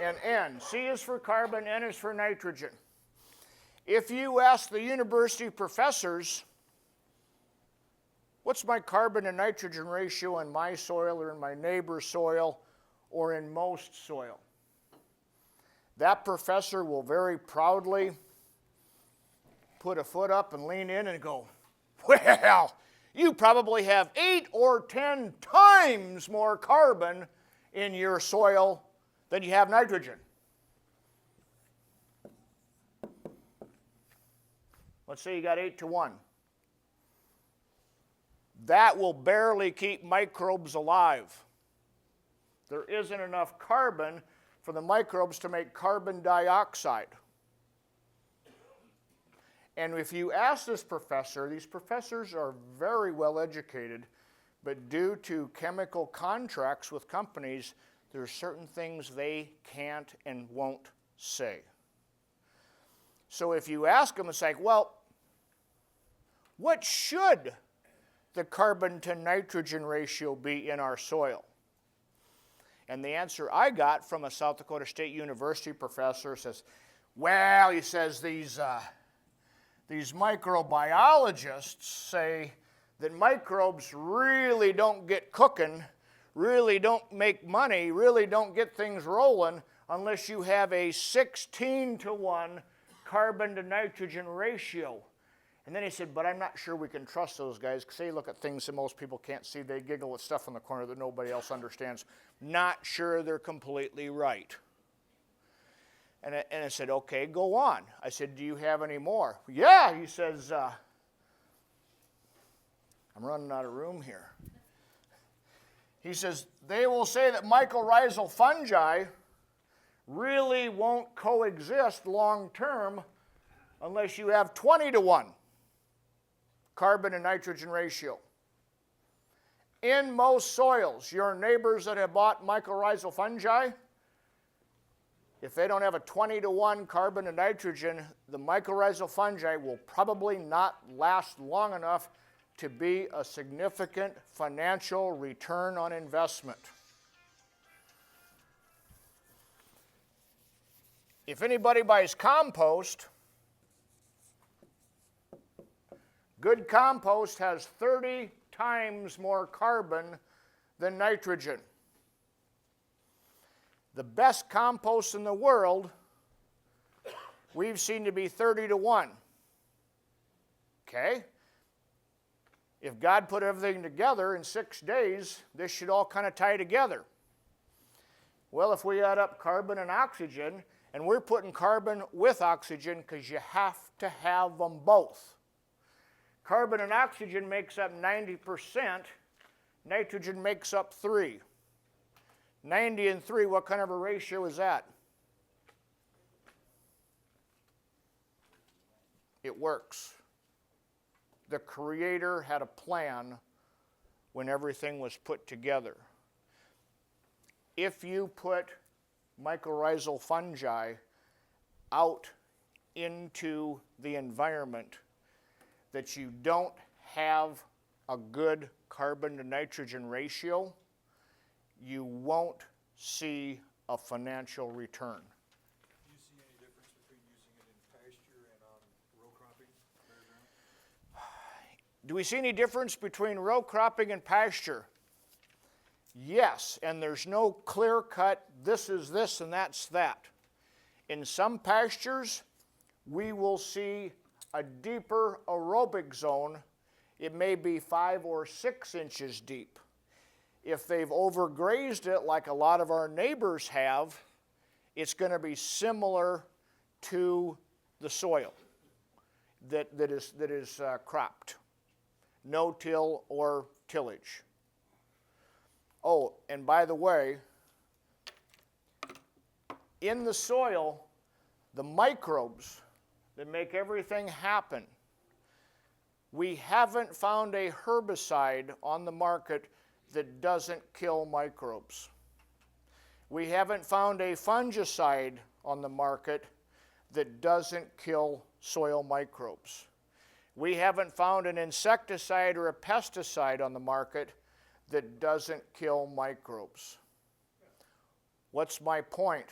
and N. C is for carbon, N is for nitrogen. If you ask the university professors, what's my carbon to nitrogen ratio in my soil or in my neighbor's soil or in most soil? That professor will very proudly put a foot up and lean in and go, well, you probably have 8 or 10 times more carbon in your soil than you have nitrogen. Let's say you got 8 to 1. That will barely keep microbes alive. There isn't enough carbon for the microbes to make carbon dioxide. And if you ask this professor, these professors are very well educated, but due to chemical contracts with companies, there are certain things they can't and won't say. So if you ask them, it's like, well, what should the carbon to nitrogen ratio be in our soil? And the answer I got from a South Dakota State University professor says, well, he says, these these microbiologists say that microbes really don't get cooking, really don't make money, really don't get things rolling unless you have a 16-to-1 carbon to nitrogen ratio. And then he said, but I'm not sure we can trust those guys because they look at things that most people can't see. They giggle at stuff in the corner that nobody else understands. Not sure they're completely right. And I said, okay, go on. I said, do you have any more? Yeah, he says, I'm running out of room here. He says, they will say that mycorrhizal fungi really won't coexist long term unless you have 20-to-1 carbon and nitrogen ratio. In most soils, your neighbors that have bought mycorrhizal fungi, if they don't have a 20-to-1 carbon to nitrogen, the mycorrhizal fungi will probably not last long enough to be a significant financial return on investment. If anybody buys compost, good compost has 30 times more carbon than nitrogen. The best compost in the world, we've seen to be 30-to-1. Okay? If God put everything together in 6 days, this should all kind of tie together. Well, if we add up carbon and oxygen, and we're putting carbon with oxygen because you have to have them both. Carbon and oxygen makes up 90%, nitrogen makes up 3%. 90 and 3, what kind of a ratio is that? It works. The Creator had a plan when everything was put together. If you put mycorrhizal fungi out into the environment that you don't have a good carbon to nitrogen ratio, you won't see a financial return. Do you see any difference between using it in pasture and on row cropping? Do we see any difference between row cropping and pasture? Yes, and there's no clear-cut, this is this and that's that. In some pastures, we will see a deeper aerobic zone. It may be 5 or 6 inches deep. If they've overgrazed it like a lot of our neighbors have, it's going to be similar to the soil that is cropped. No-till or tillage. Oh, and by the way, in the soil, the microbes that make everything happen, we haven't found a herbicide on the market that doesn't kill microbes. We haven't found a fungicide on the market that doesn't kill soil microbes. We haven't found an insecticide or a pesticide on the market that doesn't kill microbes. What's my point?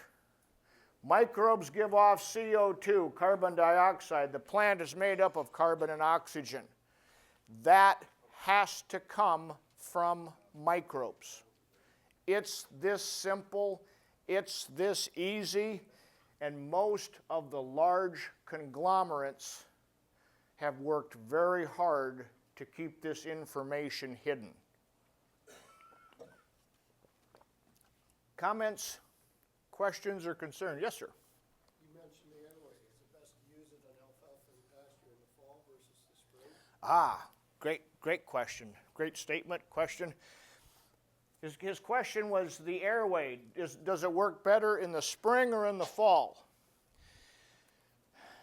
Microbes give off CO2, carbon dioxide. The plant is made up of carbon and oxygen. That has to come from microbes. It's this simple, it's this easy, and most of the large conglomerates have worked very hard to keep this information hidden. Comments, questions, or concerns? Yes, sir. You mentioned the airway. Is it best to use it on alfalfa and pasture in the fall versus the spring? Great question. Great statement, question. His question was the airway. Does it work better in the spring or in the fall?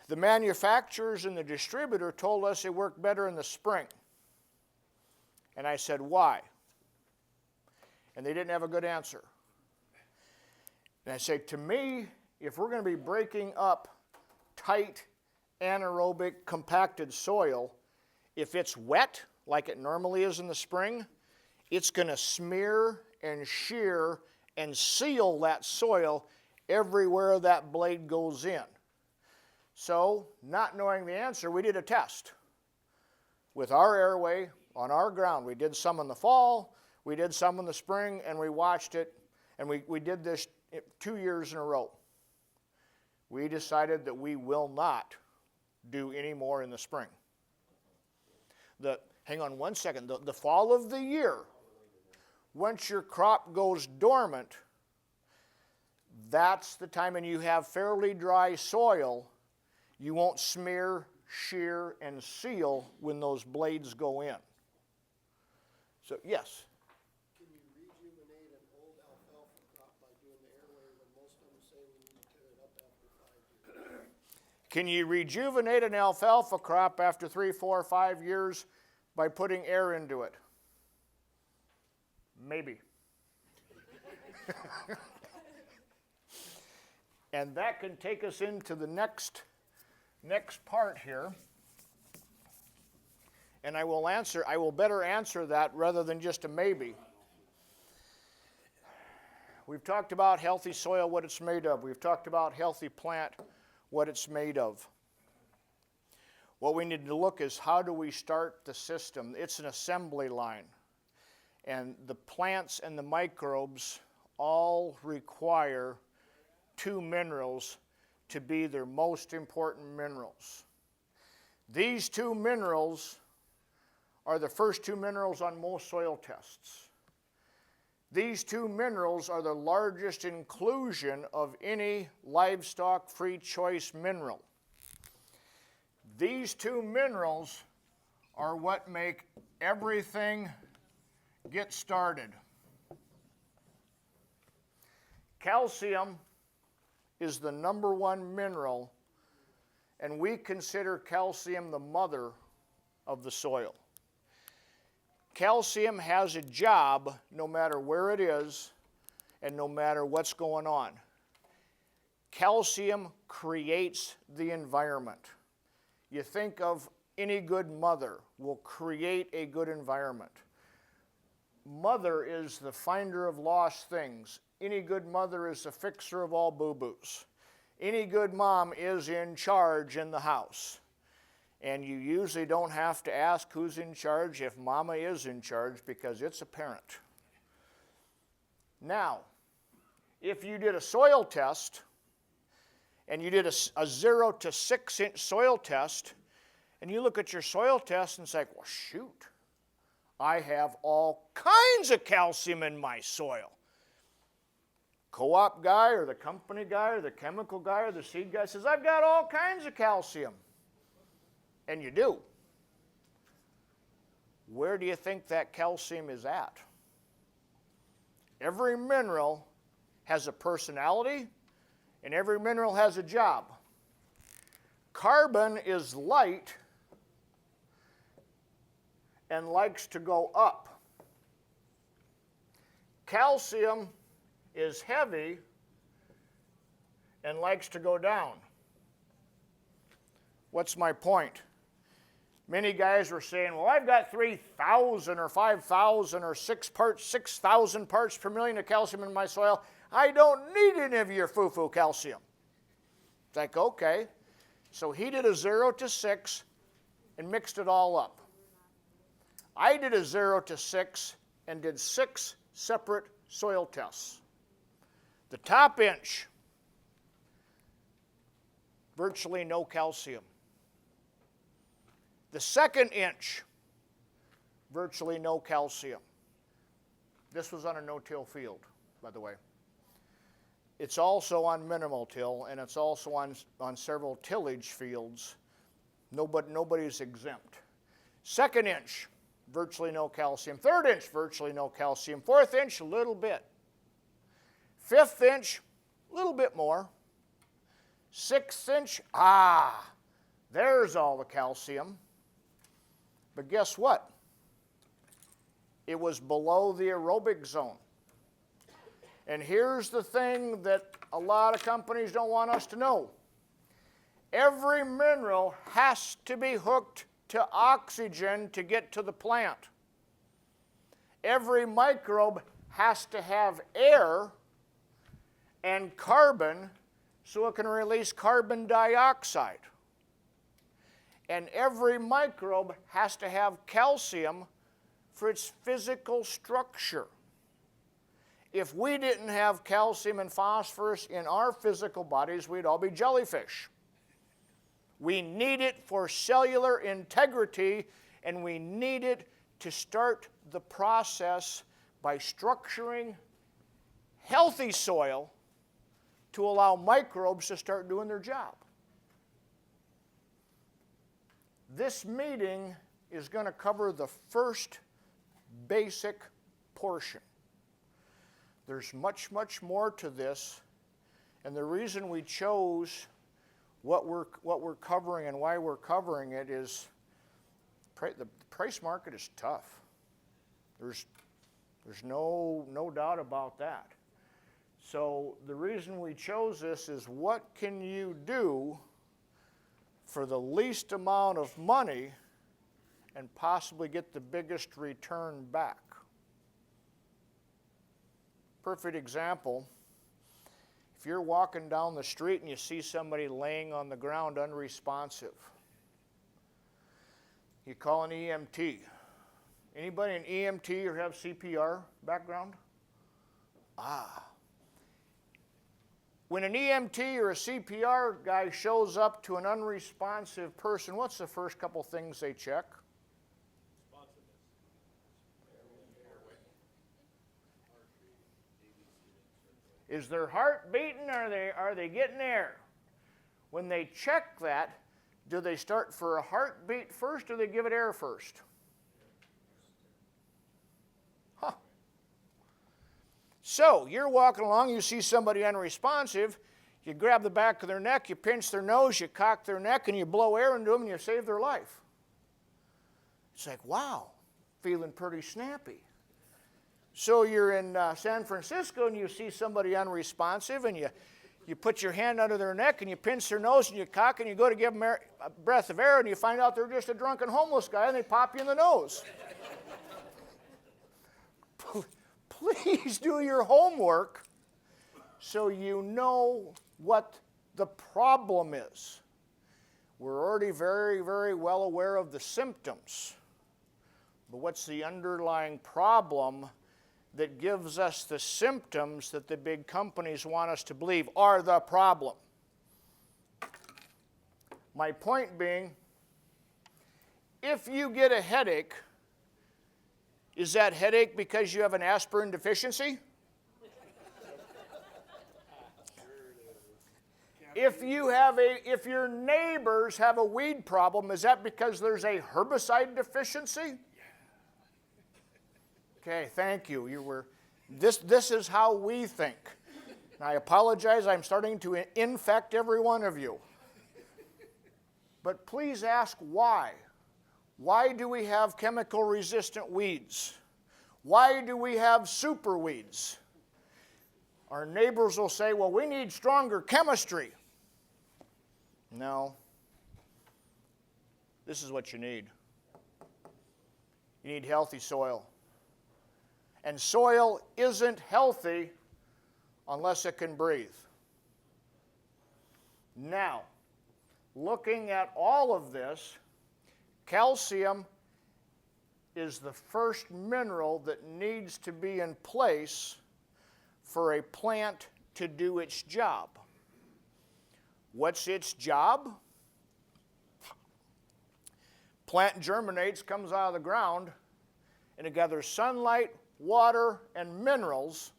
The manufacturers and the distributor told us it worked better in the spring. And I said, why? And they didn't have a good answer. And I say, to me, if we're going to be breaking up tight, anaerobic, compacted soil, if it's wet, like it normally is in the spring, it's going to smear and shear and seal that soil everywhere that blade goes in. So, not knowing the answer, we did a test with our airway on our ground. We did some in the fall, we did some in the spring, and we watched it, and we did this 2 years in a row. We decided that we will not do any more in the spring. Hang on one second. The fall of the year, once your crop goes dormant, that's the time, and you have fairly dry soil, you won't smear, shear, and seal when those blades go in. So, yes? Can you rejuvenate an old alfalfa crop by doing the airway when most of them say we need to tear it up after 5 years? Can you rejuvenate an alfalfa crop after 3, 4, 5 years by putting air into it? Maybe. And that can take us into the next part here. And I will better answer that rather than just a maybe. We've talked about healthy soil, what it's made of. We've talked about healthy plant, what it's made of. What we need to look is how do we start the system? It's an assembly line. And the plants and the microbes all require 2 minerals to be their most important minerals. These 2 minerals are the first 2 minerals on most soil tests. These 2 minerals are the largest inclusion of any livestock free choice mineral. These 2 minerals are what make everything get started. Calcium is the #1 mineral, and we consider calcium the mother of the soil. Calcium has a job no matter where it is and no matter what's going on. Calcium creates the environment. You think of any good mother will create a good environment. Mother is the finder of lost things. Any good mother is the fixer of all boo-boos. Any good mom is in charge in the house. And you usually don't have to ask who's in charge if mama is in charge because it's apparent. Now, if you did a soil test and you did a 0 to 6 inch soil test and you look at your soil test and say, well, shoot, I have all kinds of calcium in my soil. Co-op guy or the company guy or the chemical guy or the seed guy says, I've got all kinds of calcium. And you do. Where do you think that calcium is at? Every mineral has a personality and every mineral has a job. Carbon is light and likes to go up. Calcium is heavy and likes to go down. What's my point? Many guys were saying, well, I've got 3,000 or 5,000 or 6,000 parts per million of calcium in my soil. I don't need any of your foo-foo calcium. It's like, okay. So he did a 0 to 6 and mixed it all up. I did a 0 to 6 and did 6 separate soil tests. The top inch, virtually no calcium. The second inch, virtually no calcium. This was on a no-till field, by the way. It's also on minimal till, and it's also on several tillage fields. Nobody's exempt. Second inch, virtually no calcium. Third inch, virtually no calcium. Fourth inch, a little bit. Fifth inch, a little bit more. Sixth inch, there's all the calcium. But guess what? It was below the aerobic zone. And here's the thing that a lot of companies don't want us to know. Every mineral has to be hooked to oxygen to get to the plant. Every microbe has to have air and carbon so it can release carbon dioxide. And every microbe has to have calcium for its physical structure. If we didn't have calcium and phosphorus in our physical bodies, we'd all be jellyfish. We need it for cellular integrity, and we need it to start the process by structuring healthy soil to allow microbes to start doing their job. This meeting is going to cover the first basic portion. There's much, much more to this, and the reason we chose what we're covering and why we're covering it is the price market is tough. There's no doubt about that. So the reason we chose this is, what can you do for the least amount of money and possibly get the biggest return back? Perfect example, if you're walking down the street and you see somebody laying on the ground unresponsive, you call an EMT. Anybody an EMT or have CPR background? When an EMT or a CPR guy shows up to an unresponsive person, what's the first couple things they check? Is their heart beating? Are they getting air? When they check that, do they start for a heartbeat first, or do they give it air first? Huh. So you're walking along, you see somebody unresponsive, you grab the back of their neck, you pinch their nose, you cock their neck, and you blow air into them, and you save their life. It's like, wow, feeling pretty snappy. So you're in San Francisco and you see somebody unresponsive, and you put your hand under their neck and you pinch their nose and you cock and you go to give them a breath of air, and you find out they're just a drunken homeless guy and they pop you in the nose. Please do your homework so you know what the problem is. We're already very, very well aware of the symptoms, but what's the underlying problem that gives us the symptoms that the big companies want us to believe are the problem? My point being, if you get a headache, is that headache because you have an aspirin deficiency? If your neighbors have a weed problem, is that because there's a herbicide deficiency? Okay, thank you. This is how we think. And I apologize, I'm starting to infect every one of you. But please ask why. Why do we have chemical-resistant weeds? Why do we have super weeds? Our neighbors will say, well, we need stronger chemistry. No. This is what you need. You need healthy soil. And soil isn't healthy unless it can breathe. Now, looking at all of this, calcium is the first mineral that needs to be in place for a plant to do its job. What's its job? Plant germinates, comes out of the ground, and it gathers sunlight, water, and minerals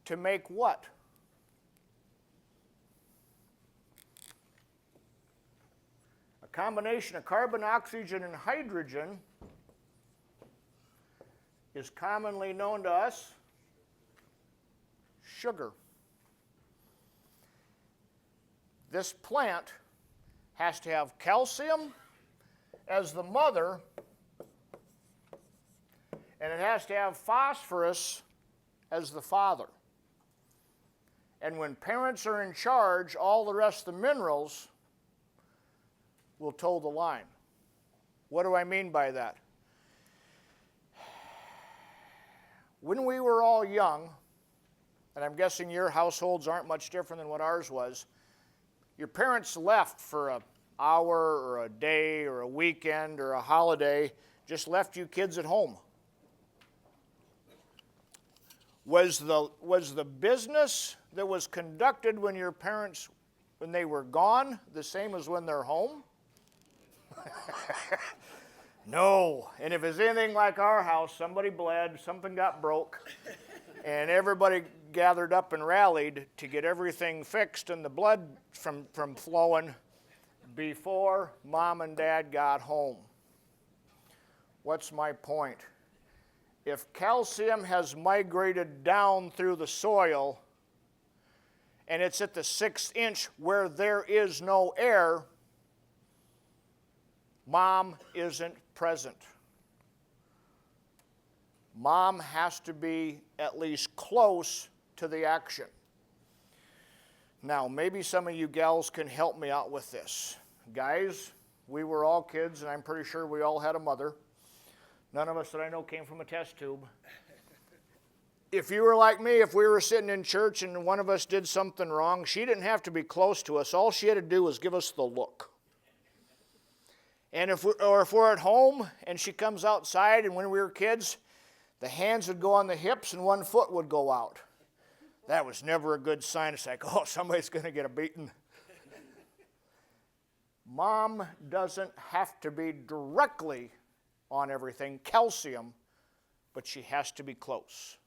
to make what? A combination of carbon, oxygen, and hydrogen is commonly known to us sugar. This plant has to have calcium as the mother, and it has to have phosphorus as the father. And when parents are in charge, all the rest of the minerals will toe the line. What do I mean by that? When we were all young, and I'm guessing your households aren't much different than what ours was, your parents left for an hour or a day or a weekend or a holiday, just left you kids at home. Was the business that was conducted when your parents, when they were gone, the same as when they're home? No. And if it's anything like our house, somebody bled, something got broke, and everybody gathered up and rallied to get everything fixed and the blood from flowing before Mom and Dad got home. What's my point? If calcium has migrated down through the soil and it's at the 6th inch where there is no air, Mom isn't present. Mom has to be at least close to the action. Now, maybe some of you gals can help me out with this. Guys, we were all kids, and I'm pretty sure we all had a mother. None of us that I know came from a test tube. If you were like me, if we were sitting in church and one of us did something wrong, she didn't have to be close to us. All she had to do was give us the look. And if we're at home and she comes outside, and when we were kids, the hands would go on the hips and one foot would go out. That was never a good sign. It's like, oh, somebody's going to get a beating. Mom doesn't have to be directly on everything, calcium, but she has to be close.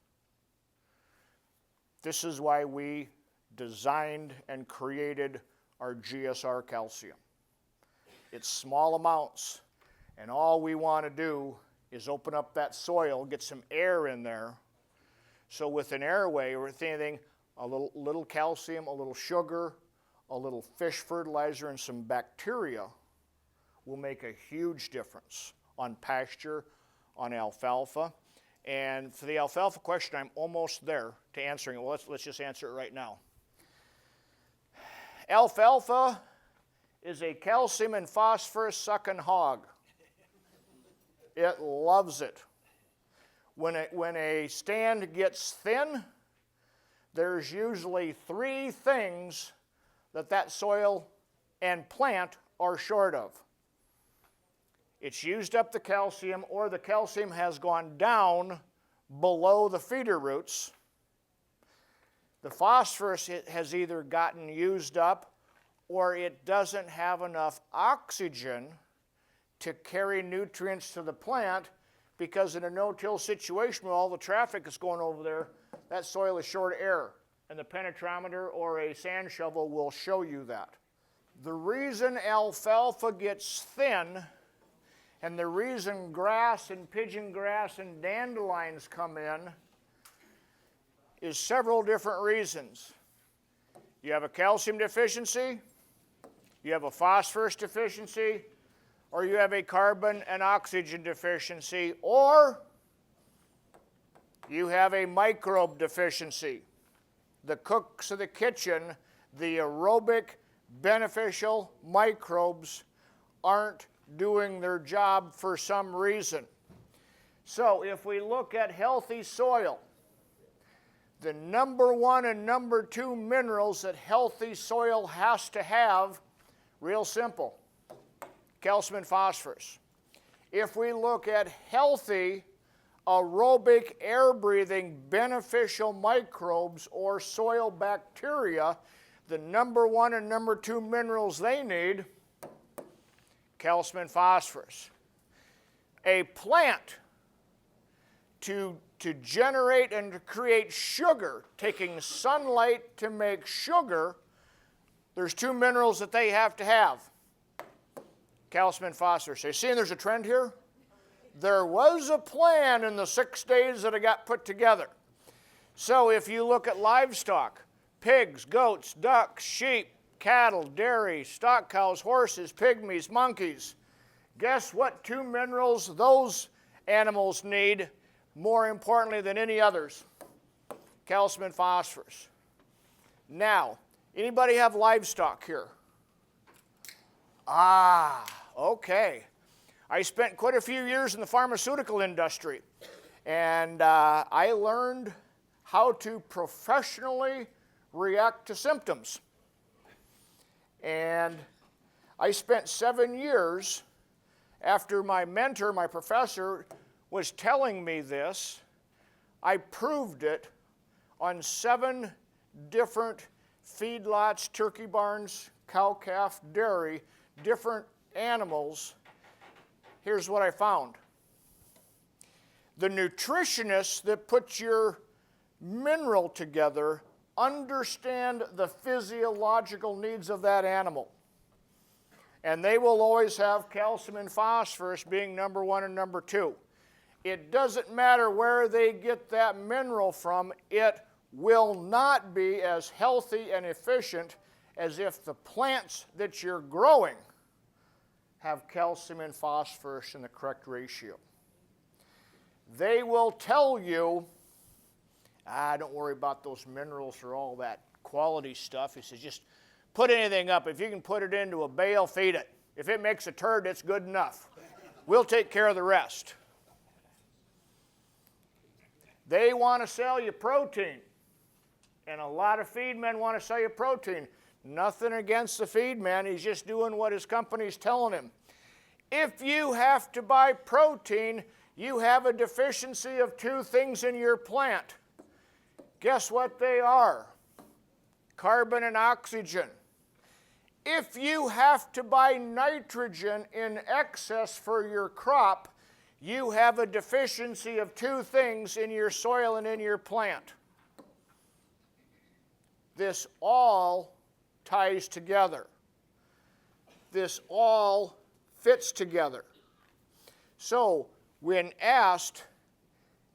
This is why we designed and created our GSR calcium. It's small amounts, and all we want to do is open up that soil, get some air in there. So with an airway or with anything, a little calcium, a little sugar, a little fish fertilizer, and some bacteria will make a huge difference on pasture, on alfalfa. And for the alfalfa question, I'm almost there to answering it. Well, let's just answer it right now. Alfalfa is a calcium and phosphorus sucking hog. It loves it. When a stand gets thin, there's usually 3 things that soil and plant are short of. It's used up the calcium, or the calcium has gone down below the feeder roots. The phosphorus has either gotten used up, or it doesn't have enough oxygen to carry nutrients to the plant, because in a no-till situation where all the traffic is going over there, that soil is short of air, and the penetrometer or a sand shovel will show you that. The reason alfalfa gets thin, and the reason grass and pigeon grass and dandelions come in, is several different reasons. You have a calcium deficiency, you have a phosphorus deficiency, or you have a carbon and oxygen deficiency, or you have a microbe deficiency. The cooks of the kitchen, the aerobic beneficial microbes aren't doing their job for some reason. So if we look at healthy soil, the number 1 and number 2 minerals that healthy soil has to have, real simple, calcium and phosphorus. If we look at healthy, aerobic, air-breathing, beneficial microbes or soil bacteria, the number 1 and number 2 minerals they need, calcium and phosphorus. A plant to generate and to create sugar, taking sunlight to make sugar, there's 2 minerals that they have to have. Calcium and phosphorus. Are you seeing there's a trend here? There was a plan in the 6 days that it got put together. So if you look at livestock, pigs, goats, ducks, sheep, cattle, dairy, stock cows, horses, pygmies, monkeys, guess what 2 minerals those animals need more importantly than any others? Calcium and phosphorus. Now, anybody have livestock here? Ah, okay. I spent quite a few years in the pharmaceutical industry, and I learned how to professionally react to symptoms. And I spent 7 years after my mentor, my professor, was telling me this. I proved it on 7 different feedlots, turkey barns, cow-calf, dairy, different animals. Here's what I found. The nutritionists that put your mineral together understand the physiological needs of that animal. And they will always have calcium and phosphorus being number 1 and number 2. It doesn't matter where they get that mineral from, it will not be as healthy and efficient as if the plants that you're growing have calcium and phosphorus in the correct ratio. They will tell you, don't worry about those minerals or all that quality stuff. He says, just put anything up. If you can put it into a bale, feed it. If it makes a turd, it's good enough. We'll take care of the rest. They want to sell you protein. And a lot of feed men want to sell you protein. Nothing against the feed man. He's just doing what his company's telling him. If you have to buy protein, you have a deficiency of 2 things in your plant. Guess what they are? Carbon and oxygen. If you have to buy nitrogen in excess for your crop, you have a deficiency of 2 things in your soil and in your plant. This all ties together. This all fits together. So, when asked,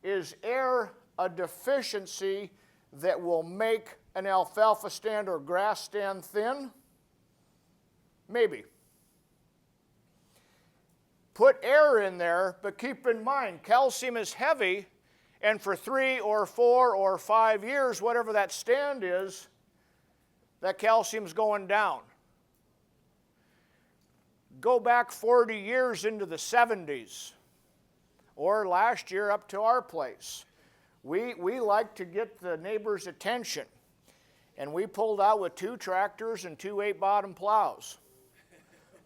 is air a deficiency that will make an alfalfa stand or grass stand thin? Maybe. Put air in there, but keep in mind, calcium is heavy, and for 3 or 4 or 5 years, whatever that stand is, that calcium's going down. Go back 40 years into the 70s, or last year up to our place. We like to get the neighbor's attention, and we pulled out with 2 tractors and 2 8-bottom plows,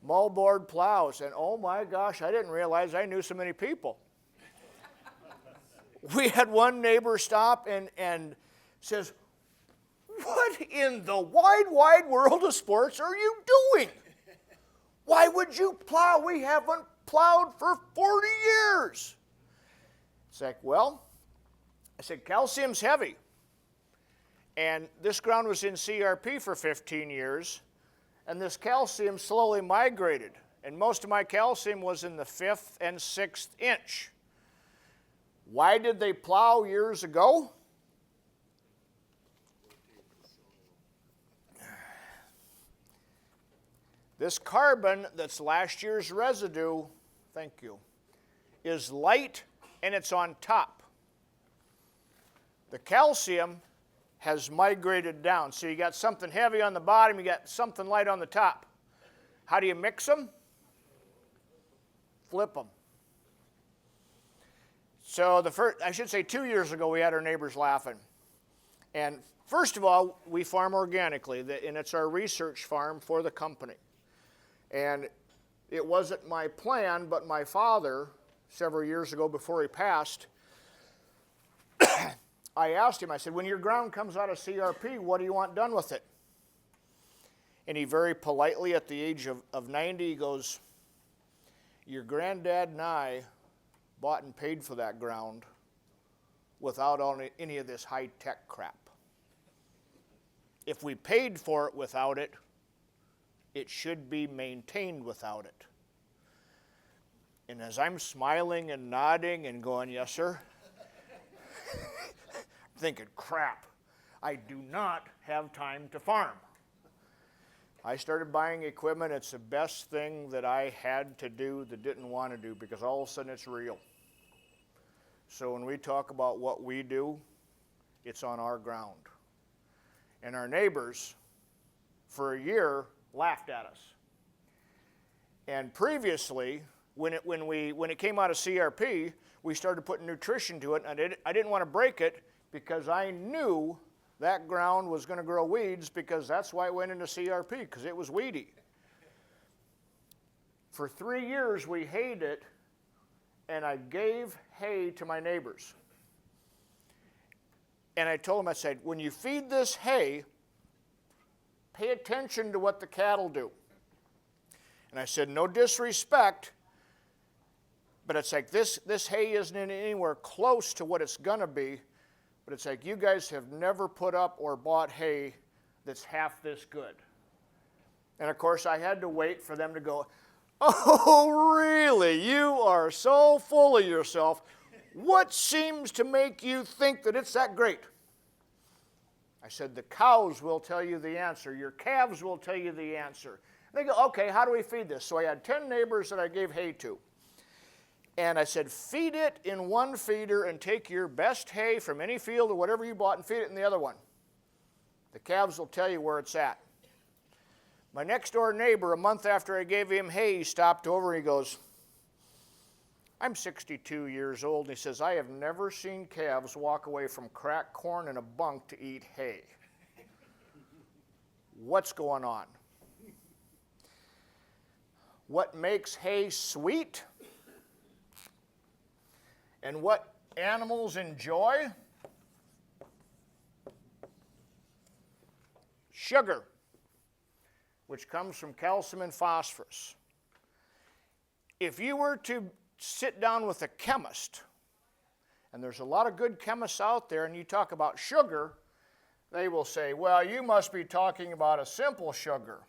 moldboard plows, and oh my gosh, I didn't realize I knew so many people. We had one neighbor stop and says, "What in the wide world of sports are you doing? Why would you plow? We haven't plowed for 40 years. It's like, well, I said, calcium's heavy. And this ground was in CRP for 15 years, and this calcium slowly migrated. And most of my calcium was in the 5th and 6th inch. Why did they plow years ago? This carbon that's last year's residue, thank you, is light and it's on top. The calcium has migrated down. So you got something heavy on the bottom, you got something light on the top. How do you mix them? Flip them. So 2 years ago, we had our neighbors laughing. And first of all, we farm organically, and it's our research farm for the company. And it wasn't my plan, but my father, several years ago before he passed, I asked him, I said, when your ground comes out of CRP, what do you want done with it? And he very politely, at the age of 90, he goes, your granddad and I bought and paid for that ground without any of this high-tech crap. If we paid for it without it, it should be maintained without it. And as I'm smiling and nodding and going, yes, sir, I'm thinking, crap, I do not have time to farm. I started buying equipment. It's the best thing that I had to do that didn't want to do, because all of a sudden it's real. So when we talk about what we do, it's on our ground. And our neighbors, for a year, laughed at us. And previously, when it came out of CRP, we started putting nutrition to it, and I didn't want to break it because I knew that ground was going to grow weeds, because that's why it went into CRP, because it was weedy. For 3 years we hayed it, and I gave hay to my neighbors. And I told them, I said, when you feed this hay, pay attention to what the cattle do. And I said, no disrespect, but it's like this hay isn't anywhere close to what it's going to be, but it's like you guys have never put up or bought hay that's half this good. And of course, I had to wait for them to go, oh, really? You are so full of yourself. What seems to make you think that it's that great? I said, the cows will tell you the answer. Your calves will tell you the answer. They go, okay, how do we feed this? So I had 10 neighbors that I gave hay to. And I said, feed it in one feeder and take your best hay from any field or whatever you bought and feed it in the other one. The calves will tell you where it's at. My next door neighbor, a month after I gave him hay, he stopped over and he goes, I'm 62 years old. And he says, I have never seen calves walk away from cracked corn in a bunk to eat hay. What's going on? What makes hay sweet and what animals enjoy? Sugar, which comes from calcium and phosphorus. If you were to sit down with a chemist, and there's a lot of good chemists out there, and you talk about sugar, they will say, well, you must be talking about a simple sugar.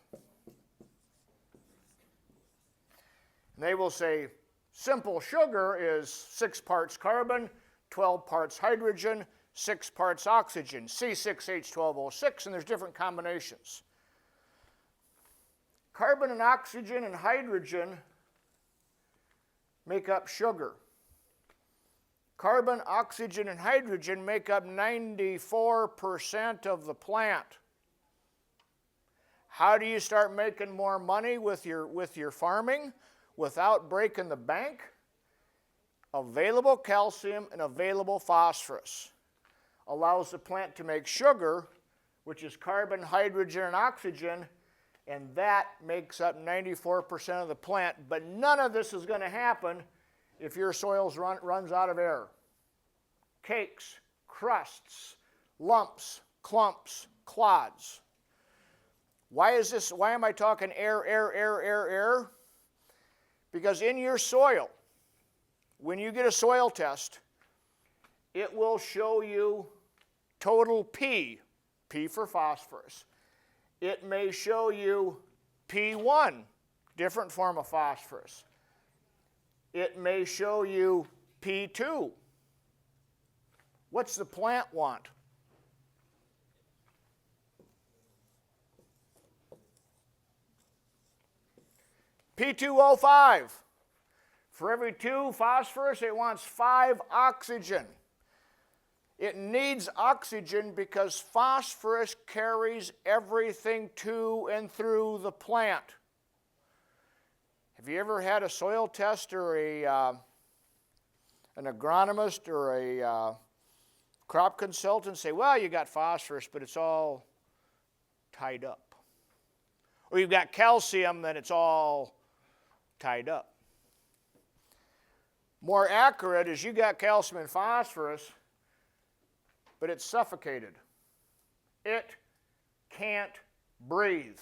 And they will say, simple sugar is 6 parts carbon, 12 parts hydrogen, 6 parts oxygen, C6H12O6, and there's different combinations. Carbon and oxygen and hydrogen make up sugar. Carbon, oxygen, and hydrogen make up 94% of the plant. How do you start making more money with your farming without breaking the bank? Available calcium and available phosphorus allows the plant to make sugar, which is carbon, hydrogen, and oxygen, and that makes up 94% of the plant. But none of this is going to happen if your soil runs out of air. Cakes, crusts, lumps, clumps, clods. Why is this? Why am I talking air? Because in your soil, when you get a soil test, it will show you total P for phosphorus. It may show you P1, different form of phosphorus. It may show you P2. What's the plant want? P2O5. For every 2 phosphorus, it wants 5 oxygen. It needs oxygen because phosphorus carries everything to and through the plant. Have you ever had a soil test or an agronomist or a crop consultant say, well, you got phosphorus, but it's all tied up? Or you've got calcium, then it's all tied up. More accurate is you got calcium and phosphorus, but it's suffocated. It can't breathe.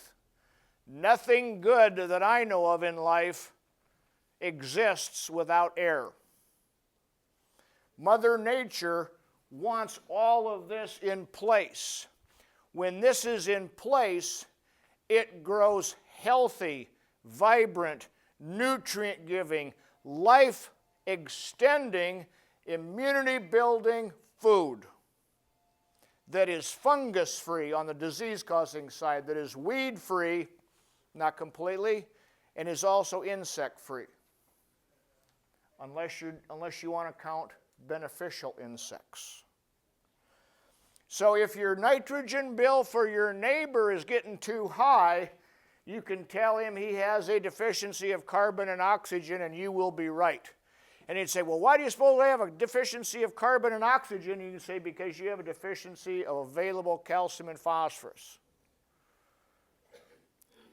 Nothing good that I know of in life exists without air. Mother Nature wants all of this in place. When this is in place, it grows healthy, vibrant, nutrient-giving, life-extending, immunity-building food that is fungus-free on the disease-causing side, that is weed-free, not completely, and is also insect-free, unless you want to count beneficial insects. So if your nitrogen bill for your neighbor is getting too high, you can tell him he has a deficiency of carbon and oxygen, and you will be right. And he'd say, well, why do you suppose I have a deficiency of carbon and oxygen? You can say, because you have a deficiency of available calcium and phosphorus.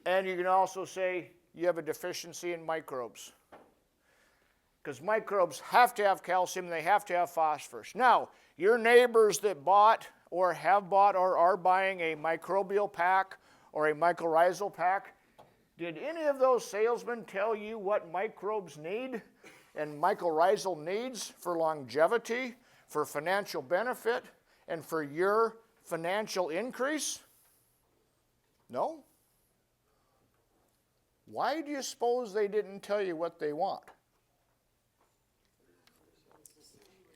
And you can also say you have a deficiency in microbes. Because microbes have to have calcium, they have to have phosphorus. Now, your neighbors that bought or have bought or are buying a microbial pack or a mycorrhizal pack, did any of those salesmen tell you what microbes need and mycorrhizal needs for longevity, for financial benefit, and for your financial increase? No? Why do you suppose they didn't tell you what they want?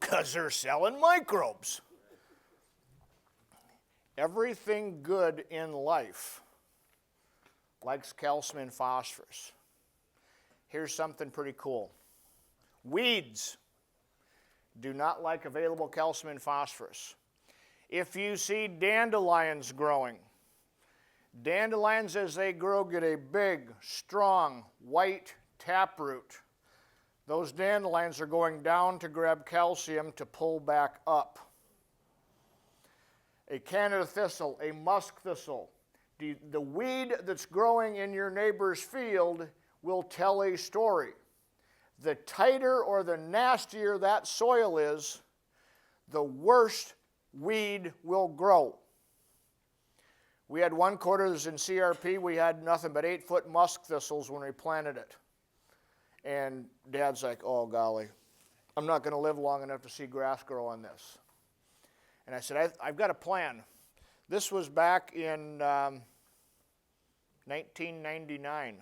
Because they're selling microbes. Everything good in life likes calcium and phosphorus. Here's something pretty cool. Weeds do not like available calcium and phosphorus. If you see dandelions growing, dandelions as they grow get a big, strong, white taproot. Those dandelions are going down to grab calcium to pull back up. A Canada thistle, a musk thistle, the weed that's growing in your neighbor's field will tell a story. The tighter or the nastier that soil is, the worse weed will grow. We had one quarter that was in CRP, we had nothing but 8-foot musk thistles when we planted it. And Dad's like, oh golly, I'm not going to live long enough to see grass grow on this. And I said, I've got a plan. This was back in 1999. And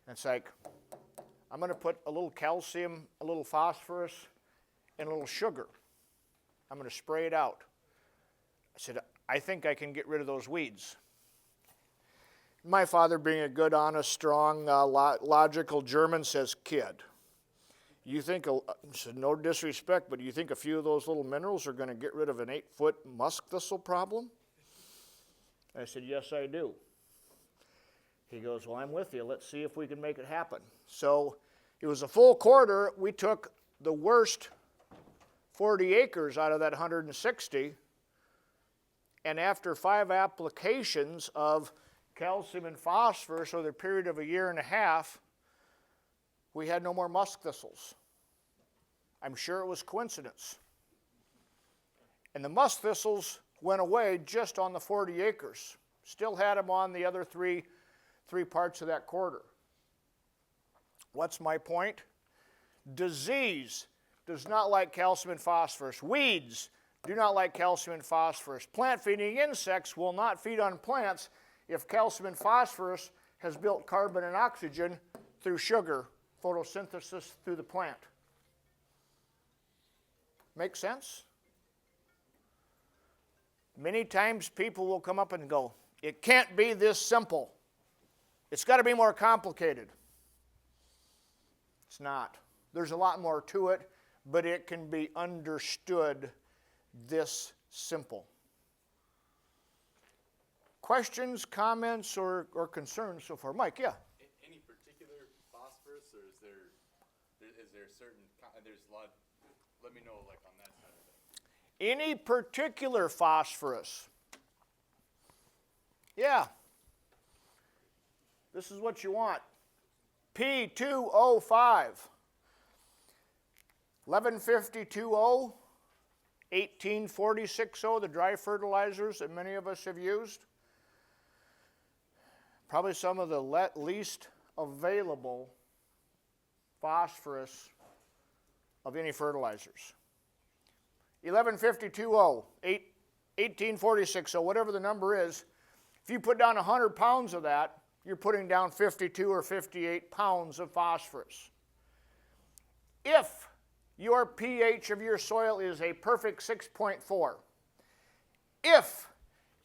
it's like, I'm going to put a little calcium, a little phosphorus, and a little sugar. I'm going to spray it out. I said, I think I can get rid of those weeds. My father, being a good, honest, strong, logical German, says, kid, you think, said, no disrespect, but do you think a few of those little minerals are going to get rid of an 8-foot musk thistle problem? I said, yes, I do. He goes, well, I'm with you. Let's see if we can make it happen. So it was a full quarter. We took the worst 40 acres out of that 160, and after 5 applications of calcium and phosphorus over the period of a year and a half, we had no more musk thistles. I'm sure it was coincidence. And the musk thistles went away just on the 40 acres. Still had them on the other three parts of that quarter. What's my point? Disease does not like calcium and phosphorus. Weeds do not like calcium and phosphorus. Plant-feeding insects will not feed on plants if calcium and phosphorus has built carbon and oxygen through sugar, photosynthesis through the plant. Make sense? Many times people will come up and go, it can't be this simple. It's got to be more complicated. It's not. There's a lot more to it, but it can be understood this simple. Questions, comments, or concerns so far? Mike, yeah? Any particular phosphorus, or is there certain, there's a lot, let me know like on that side of it. Any particular phosphorus? Yeah. This is what you want. P2O5. 1150-20, 1840-60, the dry fertilizers that many of us have used. Probably some of the least available phosphorus of any fertilizers. 1150-20, 1840-60, whatever the number is, if you put down 100 pounds of that, you're putting down 52 or 58 pounds of phosphorus. If your pH of your soil is a perfect 6.4, if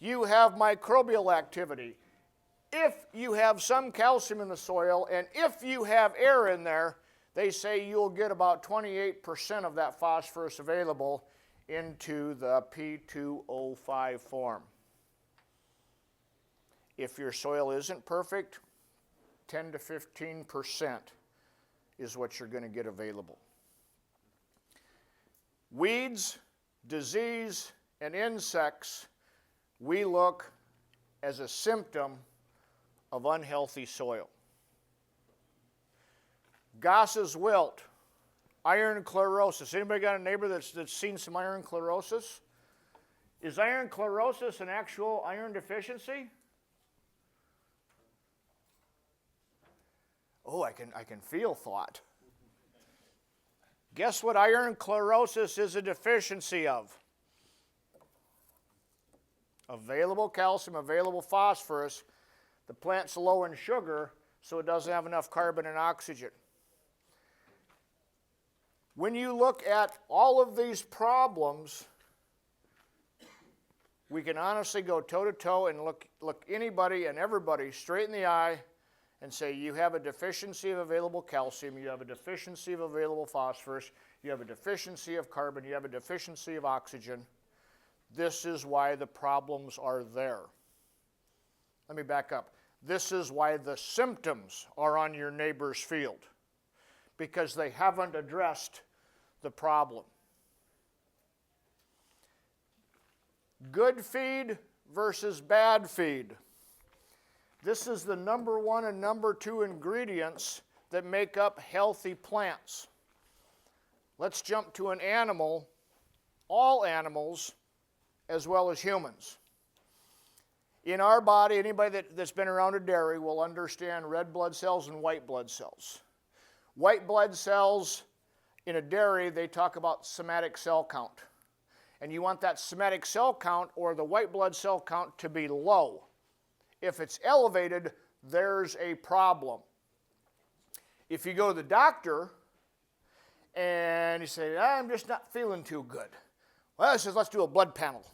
you have microbial activity, if you have some calcium in the soil, and if you have air in there, they say you'll get about 28% of that phosphorus available into the P2O5 form. If your soil isn't perfect, 10 to 15% is what you're going to get available. weeds, disease, and insects, we look as a symptom of unhealthy soil. Goss's wilt, iron chlorosis. Anybody got a neighbor that's seen some iron chlorosis? Is iron chlorosis an actual iron deficiency? Oh, I can feel thought. Guess what iron chlorosis is a deficiency of? Available calcium, available phosphorus. The plant's low in sugar, so it doesn't have enough carbon and oxygen. When you look at all of these problems, we can honestly go toe-to-toe and look anybody and everybody straight in the eye and say, you have a deficiency of available calcium, you have a deficiency of available phosphorus, you have a deficiency of carbon, you have a deficiency of oxygen. This is why the problems are there. Let me back up. This is why the symptoms are on your neighbor's field, because they haven't addressed the problem. Good feed versus bad feed. This is the number one and number two ingredients that make up healthy plants. Let's jump to an animal, all animals, as well as humans. In our body, anybody that's been around a dairy will understand red blood cells and white blood cells. White blood cells in a dairy, they talk about somatic cell count. And you want that somatic cell count or the white blood cell count to be low. If it's elevated, there's a problem. If you go to the doctor and you say, I'm just not feeling too good. Well, it says, let's do a blood panel.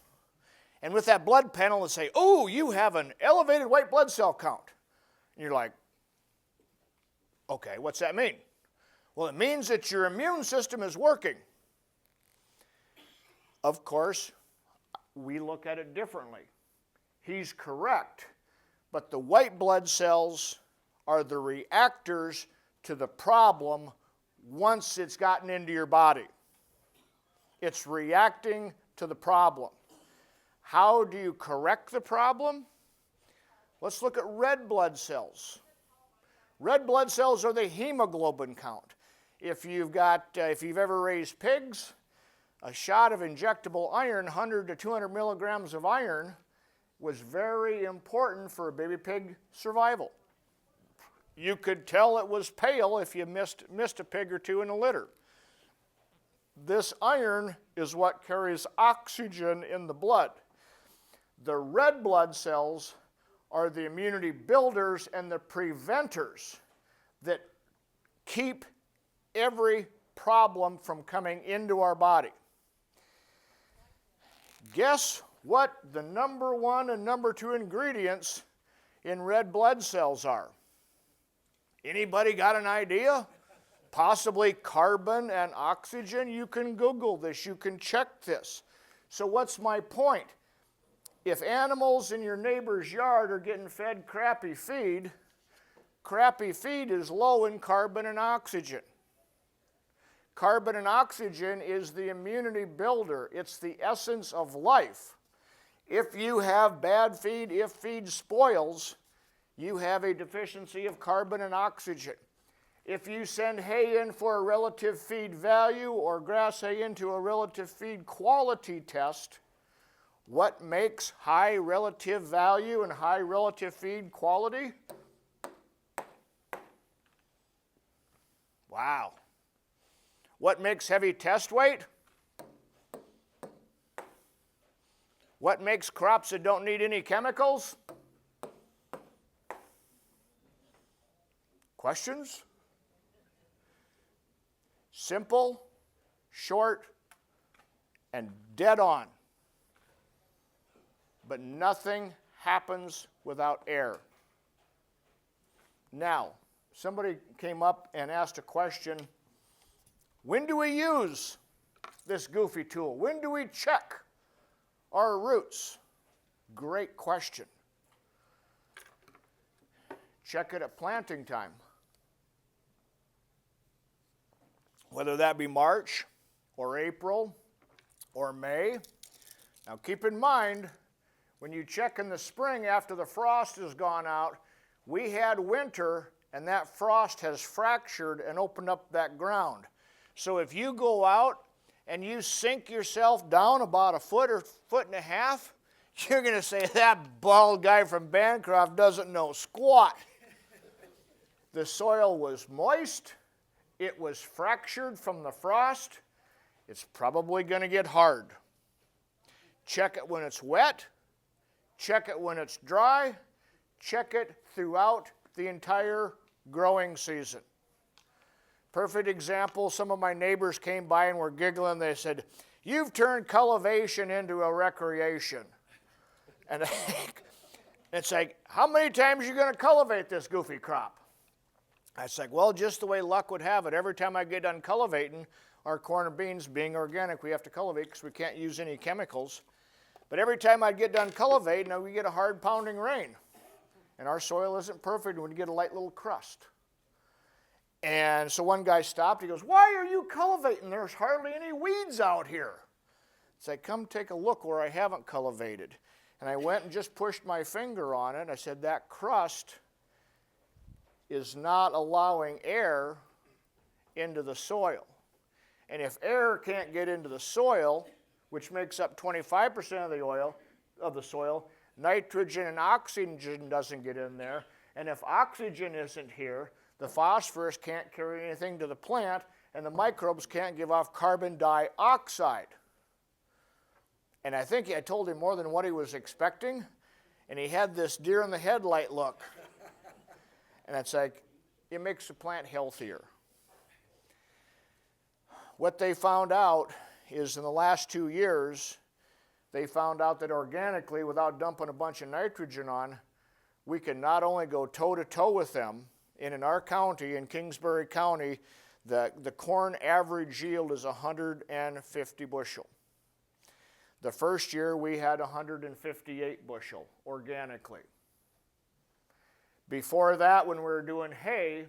And with that blood panel, they say, oh, you have an elevated white blood cell count. And you're like, okay, what's that mean? Well, it means that your immune system is working. Of course, we look at it differently. He's correct, but the white blood cells are the reactors to the problem once it's gotten into your body. It's reacting to the problem. How do you correct the problem? Let's look at red blood cells. Red blood cells are the hemoglobin count. If you've ever raised pigs, a shot of injectable iron, 100 to 200 milligrams of iron, was very important for a baby pig survival. You could tell it was pale if you missed a pig or two in a litter. This iron is what carries oxygen in the blood. The red blood cells are the immunity builders and the preventers that keep every problem from coming into our body. Guess what the number one and number two ingredients in red blood cells are? Anybody got an idea? Possibly carbon and oxygen. You can Google this. You can check this. So what's my point? If animals in your neighbor's yard are getting fed crappy feed is low in carbon and oxygen. Carbon and oxygen is the immunity builder. It's the essence of life. If you have bad feed, if feed spoils, you have a deficiency of carbon and oxygen. If you send hay in for a relative feed value or grass hay into a relative feed quality test, what makes high relative value and high relative feed quality? Wow. What makes heavy test weight? What makes crops that don't need any chemicals? Questions? Simple, short, and dead on. But nothing happens without air. Now, somebody came up and asked a question, when do we use this goofy tool? When do we check our roots? Great question. Check it at planting time. Whether that be March or April or May. Now keep in mind, when you check in the spring after the frost has gone out, we had winter and that frost has fractured and opened up that ground. So if you go out and you sink yourself down about a foot or foot and a half, you're going to say, that bald guy from Bancroft doesn't know squat. The soil was moist. It was fractured from the frost. It's probably going to get hard. Check it when it's wet. Check it when it's dry. Check it throughout the entire growing season. Perfect example, some of my neighbors came by and were giggling. They said, you've turned cultivation into a recreation. And it's like, how many times are you going to cultivate this goofy crop? I was like, well, just the way luck would have it. Every time I get done cultivating, our corn and beans being organic, we have to cultivate because we can't use any chemicals. But every time I'd get done cultivating, we get a hard pounding rain. And our soil isn't perfect, and we get a light little crust. And so one guy stopped. He goes, why are you cultivating? There's hardly any weeds out here. It's like, come take a look where I haven't cultivated. And I went and just pushed my finger on it. I said, that crust is not allowing air into the soil. And if air can't get into the soil, which makes up 25% of the oil of the soil, nitrogen and oxygen doesn't get in there. And if oxygen isn't here, the phosphorus can't carry anything to the plant, and the microbes can't give off carbon dioxide. And I think I told him more than what he was expecting, and he had this deer in the headlight look. And it's like, it makes the plant healthier. What they found out is in the last 2 years, they found out that organically, without dumping a bunch of nitrogen on, we can not only go toe-to-toe with them, and in our county, in Kingsbury County, the corn average yield is 150 bushel. The first year, we had 158 bushel organically. Before that, when we were doing hay,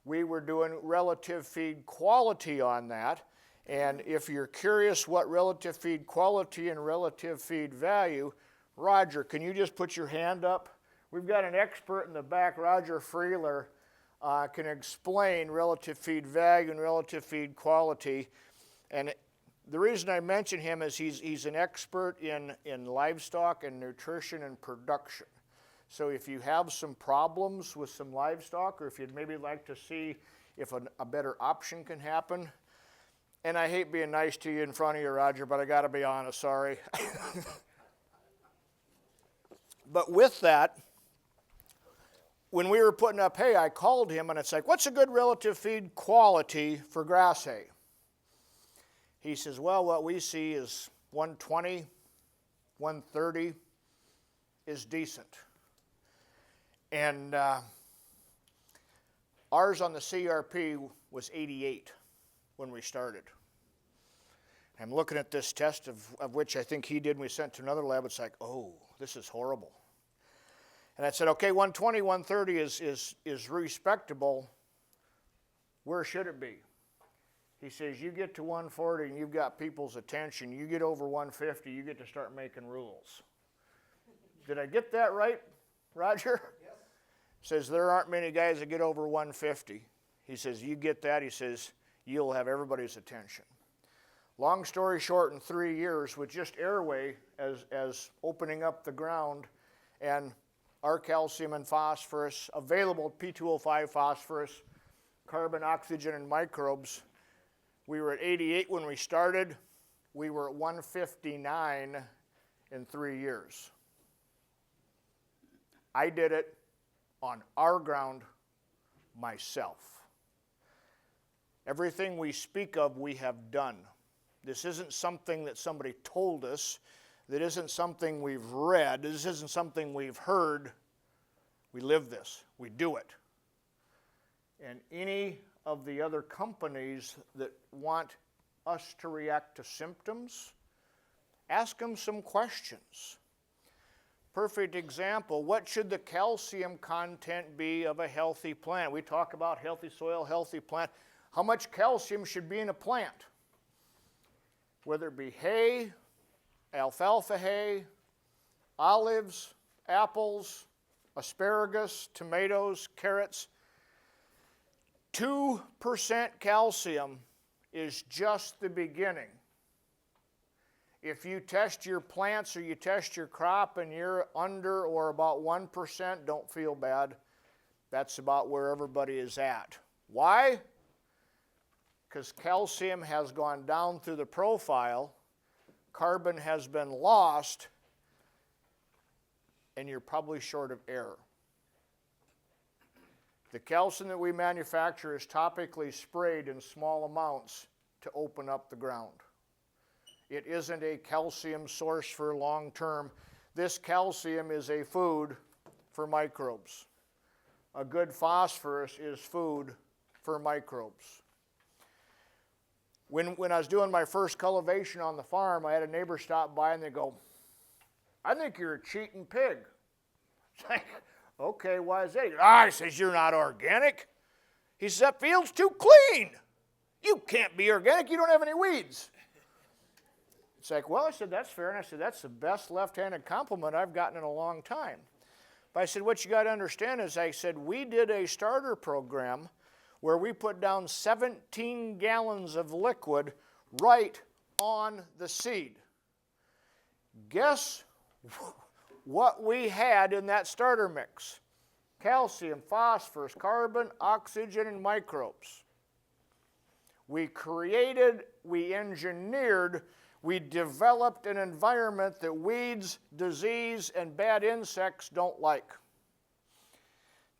we were doing relative feed quality on that. And if you're curious what relative feed quality and relative feed value, Roger, can you just put your hand up? We've got an expert in the back, Roger Freeler, can explain relative feed value and relative feed quality. And the reason I mention him is he's an expert in livestock and nutrition and production. So if you have some problems with some livestock, or if you'd maybe like to see if a better option can happen, and I hate being nice to you in front of you, Roger, but I got to be honest, sorry. But with that, when we were putting up hay, I called him, and it's like, what's a good relative feed quality for grass hay? He says, well, what we see is 120, 130 is decent. And ours on the CRP was 88 when we started. I'm looking at this test of which I think he did and we sent to another lab. It's like, oh, this is horrible. And I said, okay, 120, 130 is respectable. Where should it be? He says, you get to 140 and you've got people's attention. You get over 150, you get to start making rules. Did I get that right, Roger? Yes. Says, there aren't many guys that get over 150. He says, you get that, he says, you'll have everybody's attention. Long story short, in 3 years, with just airway as opening up the ground and our calcium and phosphorus, available P2O5 phosphorus, carbon, oxygen, and microbes, we were at 88 when we started. We were at 159 in 3 years. I did it on our ground myself. Everything we speak of, we have done. This isn't something that somebody told us. That isn't something we've read. This isn't something we've heard. We live this. We do it. And any of the other companies that want us to react to symptoms, ask them some questions. Perfect example, what should the calcium content be of a healthy plant? We talk about healthy soil, healthy plant. How much calcium should be in a plant? whether it be hay, alfalfa hay, olives, apples, asparagus, tomatoes, carrots. 2% calcium is just the beginning. If you test your plants or you test your crop and you're under or about 1%, don't feel bad. That's about where everybody is at. Why? Because calcium has gone down through the profile, carbon has been lost, and you're probably short of air. The calcium that we manufacture is topically sprayed in small amounts to open up the ground. It isn't a calcium source for long term. This calcium is a food for microbes. A good phosphorus is food for microbes. When I was doing my first cultivation on the farm, I had a neighbor stop by and they go, "I think you're a cheating pig." It's like, okay, why is that? I says, "You're not organic." He says, "That field's too clean. You can't be organic. You don't have any weeds." It's like, well, I said, that's fair. And I said, that's the best left-handed compliment I've gotten in a long time. But I said, what you got to understand is, I said, we did a starter program where we put down 17 gallons of liquid right on the seed. Guess what we had in that starter mix? Calcium, phosphorus, carbon, oxygen, and microbes. We created, we engineered, we developed an environment that weeds, disease, and bad insects don't like.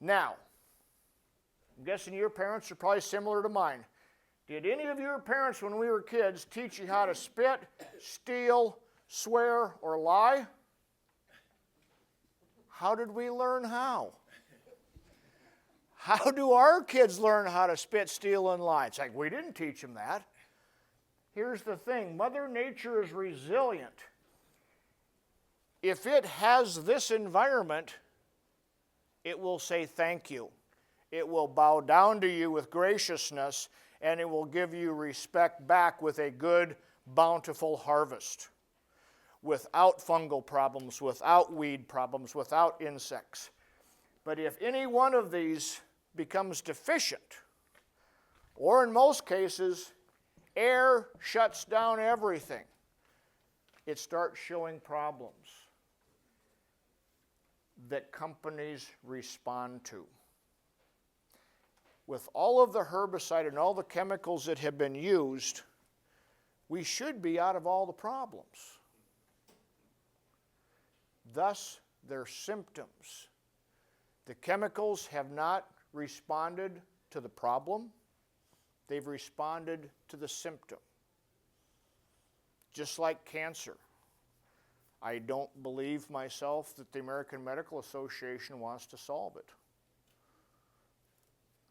Now, I'm guessing your parents are probably similar to mine. Did any of your parents, when we were kids, teach you how to spit, steal, swear, or lie? How did we learn how? How do our kids learn how to spit, steal, and lie? It's like, we didn't teach them that. Here's the thing, Mother Nature is resilient. If it has this environment, it will say thank you. It will bow down to you with graciousness, and it will give you respect back with a good, bountiful harvest. Without fungal problems, without weed problems, without insects. But if any one of these becomes deficient, or in most cases, air shuts down everything, it starts showing problems that companies respond to. With all of the herbicide and all the chemicals that have been used, we should be out of all the problems. Thus, their symptoms. The chemicals have not responded to the problem. They've responded to the symptom. Just like cancer. I don't believe myself that the American Medical Association wants to solve it.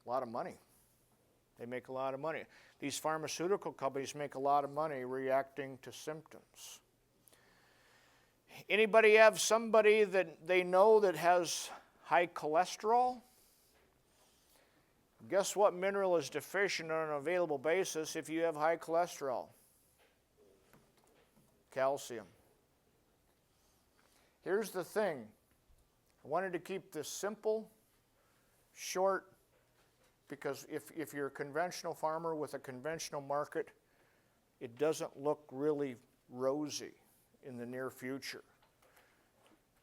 A lot of money. They make a lot of money. These pharmaceutical companies make a lot of money reacting to symptoms. Anybody have somebody that they know that has high cholesterol? Guess what mineral is deficient on an available basis if you have high cholesterol? Calcium. Here's the thing. I wanted to keep this simple, short, because if you're a conventional farmer with a conventional market, it doesn't look really rosy in the near future.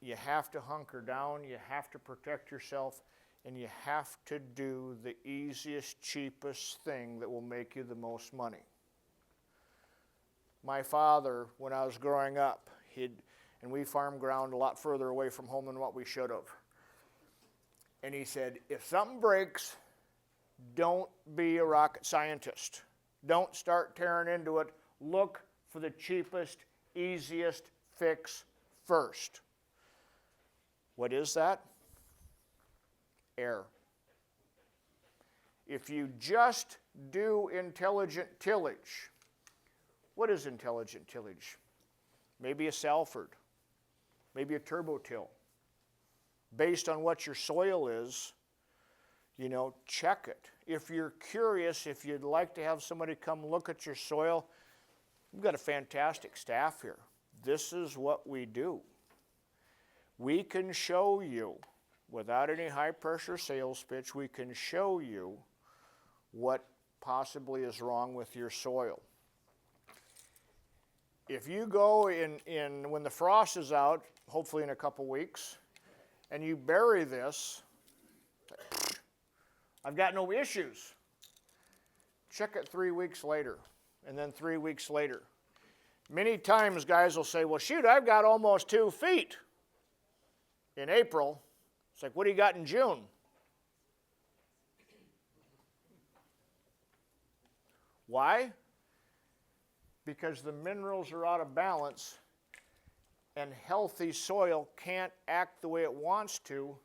You have to hunker down, you have to protect yourself, and you have to do the easiest, cheapest thing that will make you the most money. My father, when I was growing up, and we farmed ground a lot further away from home than what we should have. And he said, if something breaks, don't be a rocket scientist. Don't start tearing into it. Look for the cheapest, easiest fix first. What is that? Air. If you just do intelligent tillage, what is intelligent tillage? Maybe a Salford, maybe a turbo-till. Based on what your soil is, check it. If you're curious, if you'd like to have somebody come look at your soil, We've got a fantastic staff here. This is what we do. We can show you, without any high-pressure sales pitch, we can show you what possibly is wrong with your soil. If you go in when the frost is out, hopefully in a couple weeks, and you bury this, I've got no issues. Check it 3 weeks later, and then 3 weeks later. Many times guys will say, well, shoot, I've got almost 2 feet in April. It's like, what do you got in June? Why? Because the minerals are out of balance and healthy soil can't act the way it wants to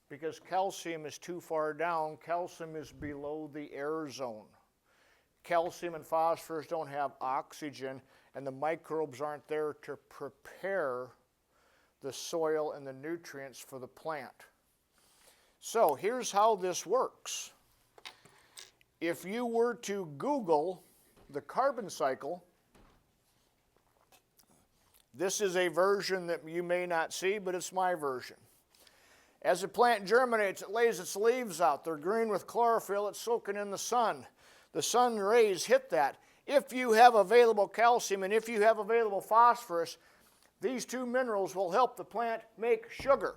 because calcium is too far down. Calcium is below the air zone. Calcium and phosphorus don't have oxygen, and the microbes aren't there to prepare the soil and the nutrients for the plant. So here's how this works. If you were to Google the carbon cycle, this is a version that you may not see, but it's my version. As a plant germinates, it lays its leaves out. They're green with chlorophyll. It's soaking in the sun. The sun rays hit that. If you have available calcium and if you have available phosphorus, these two minerals will help the plant make sugar.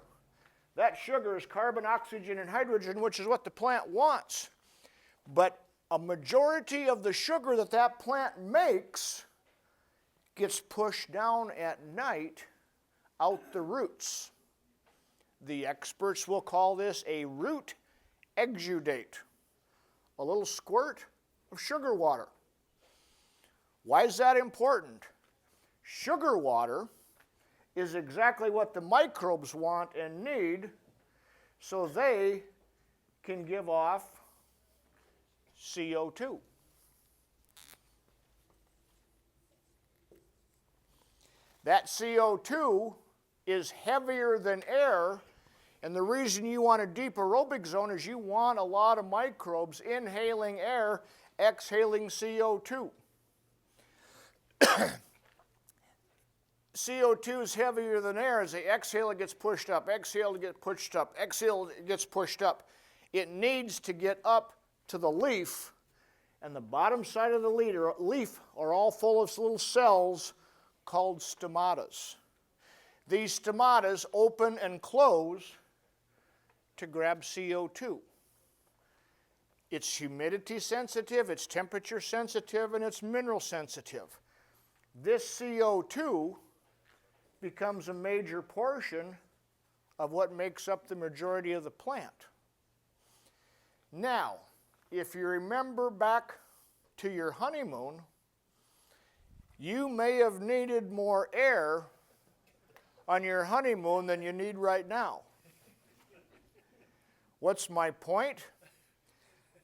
That sugar is carbon, oxygen, and hydrogen, which is what the plant wants. But a majority of the sugar that that plant makes gets pushed down at night out the roots. The experts will call this a root exudate, a little squirt of sugar water. Why is that important? Sugar water is exactly what the microbes want and need so they can give off CO2. That CO2 is heavier than air, and the reason you want a deep aerobic zone is you want a lot of microbes inhaling air, exhaling CO2. CO2 is heavier than air. As they exhale, it gets pushed up. Exhale, it gets pushed up. Exhale, it gets pushed up. It needs to get up to the leaf, and the bottom side of the leaf are all full of little cells called stomatas. These stomatas open and close to grab CO2. It's humidity sensitive, it's temperature sensitive, and it's mineral sensitive. This CO2 becomes a major portion of what makes up the majority of the plant. Now, if you remember back to your honeymoon, you may have needed more air on your honeymoon than you need right now. What's my point?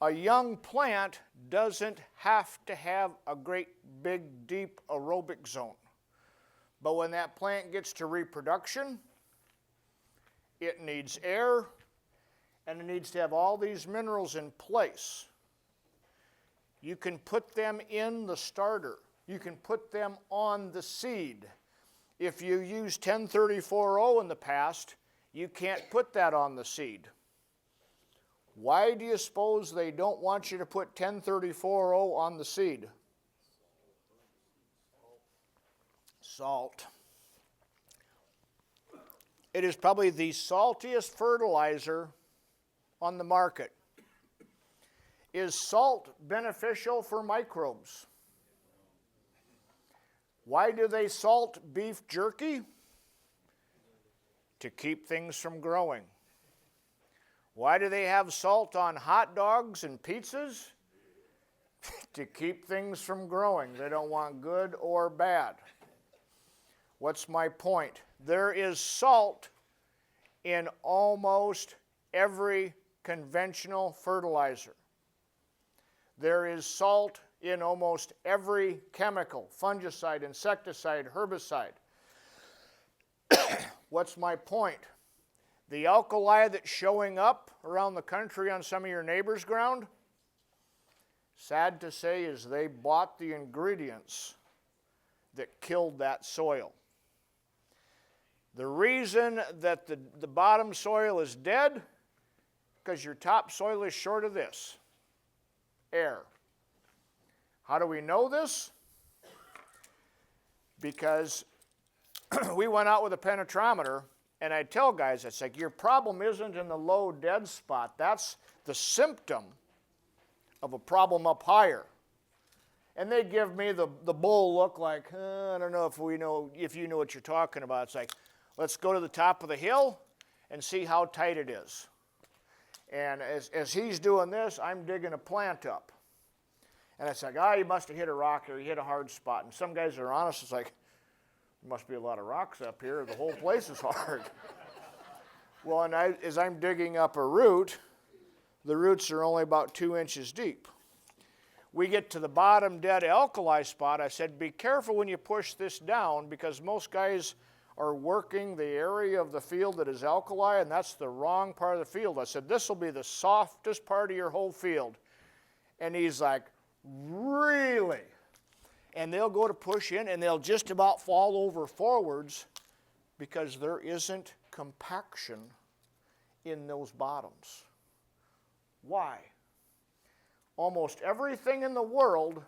A young plant doesn't have to have a great big deep aerobic zone. But when that plant gets to reproduction, it needs air and it needs to have all these minerals in place. You can put them in the starter. You can put them on the seed. If you used 1034O in the past, you can't put that on the seed. Why do you suppose they don't want you to put 1034O on the seed? Salt. It is probably the saltiest fertilizer on the market. Is salt beneficial for microbes? Why do they salt beef jerky? To keep things from growing. Why do they have salt on hot dogs and pizzas? To keep things from growing. They don't want good or bad. What's my point? There is salt in almost every conventional fertilizer. There is salt in almost every chemical, fungicide, insecticide, herbicide. What's my point? The alkali that's showing up around the country on some of your neighbors' ground, sad to say, is they bought the ingredients that killed that soil. The reason that the bottom soil is dead, because your topsoil is short of this, air. How do we know this? Because we went out with a penetrometer, and I tell guys, it's like, your problem isn't in the low dead spot. That's the symptom of a problem up higher. And they give me the bull look like, I don't know if you know what you're talking about. It's like, let's go to the top of the hill and see how tight it is. And as he's doing this, I'm digging a plant up. And it's like, you must have hit a rock or you hit a hard spot. And some guys are honest, it's like, there must be a lot of rocks up here. The whole place is hard. Well, and as I'm digging up a root, the roots are only about 2 inches deep. We get to the bottom dead alkali spot. I said, be careful when you push this down, because most guys are working the area of the field that is alkali, and that's the wrong part of the field. I said, this will be the softest part of your whole field. And he's like, really? And they'll go to push in, and they'll just about fall over forwards because there isn't compaction in those bottoms. Why? Almost everything in the world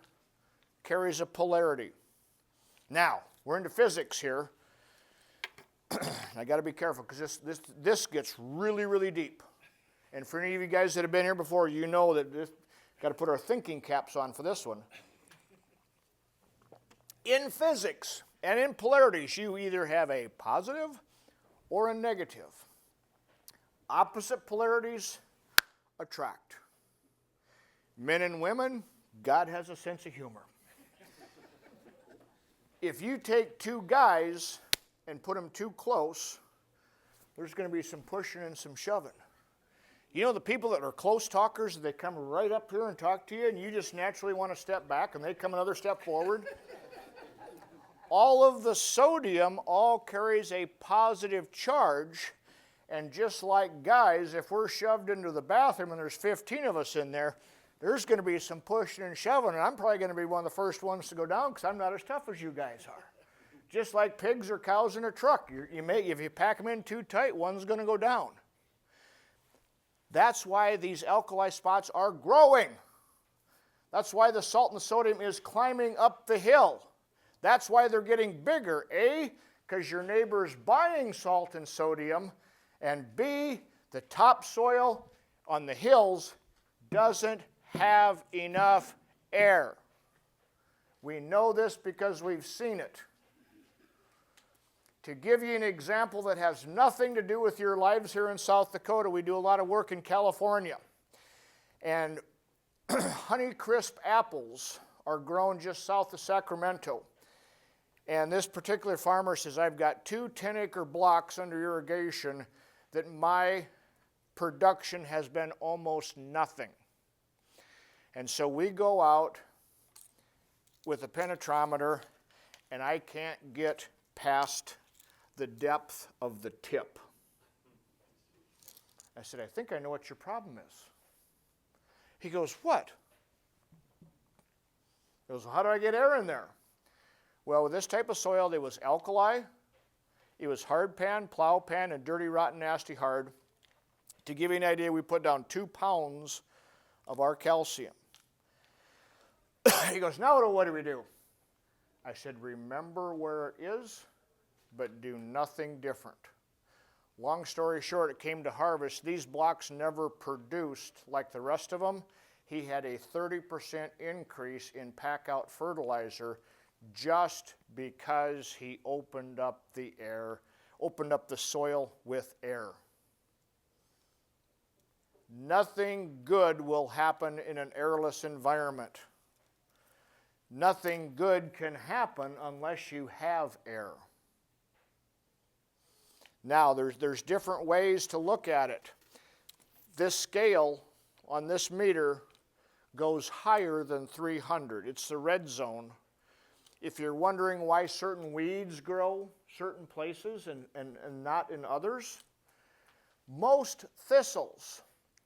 carries a polarity. Now, we're into physics here. I got to be careful because this gets really, really deep. And for any of you guys that have been here before, you know that got to put our thinking caps on for this one. In physics and in polarities, you either have a positive or a negative. Opposite polarities attract. Men and women, God has a sense of humor. If you take two guys and put them too close, there's going to be some pushing and some shoving. You know the people that are close talkers, they come right up here and talk to you, and you just naturally want to step back, and they come another step forward? All of the sodium all carries a positive charge, and just like guys, if we're shoved into the bathroom and there's 15 of us in there, there's going to be some pushing and shoving, and I'm probably going to be one of the first ones to go down because I'm not as tough as you guys are. Just like pigs or cows in a truck. If you pack them in too tight, one's going to go down. That's why these alkali spots are growing. That's why the salt and the sodium is climbing up the hill. That's why they're getting bigger. A, because your neighbor's buying salt and sodium, and B, the topsoil on the hills doesn't have enough air. We know this because we've seen it. To give you an example that has nothing to do with your lives here in South Dakota, we do a lot of work in California. And Honeycrisp apples are grown just south of Sacramento. And this particular farmer says, I've got 2 10-acre blocks under irrigation that my production has been almost nothing. And so we go out with a penetrometer, and I can't get past the depth of the tip. I said, I think I know what your problem is. He goes, what? He goes, well, how do I get air in there? Well, with this type of soil, there was alkali, it was hard pan, plow pan, and dirty, rotten, nasty hard. To give you an idea, we put down 2 pounds of our calcium. He goes, now what do we do? I said, remember where it is, but do nothing different. Long story short, it came to harvest. These blocks never produced like the rest of them. He had a 30% increase in pack-out fertilizer just because he opened up the air, opened up the soil with air. Nothing good will happen in an airless environment. Nothing good can happen unless you have air. Now, there's different ways to look at it. This scale on this meter goes higher than 300. It's the red zone. If you're wondering why certain weeds grow certain places and not in others, most thistles,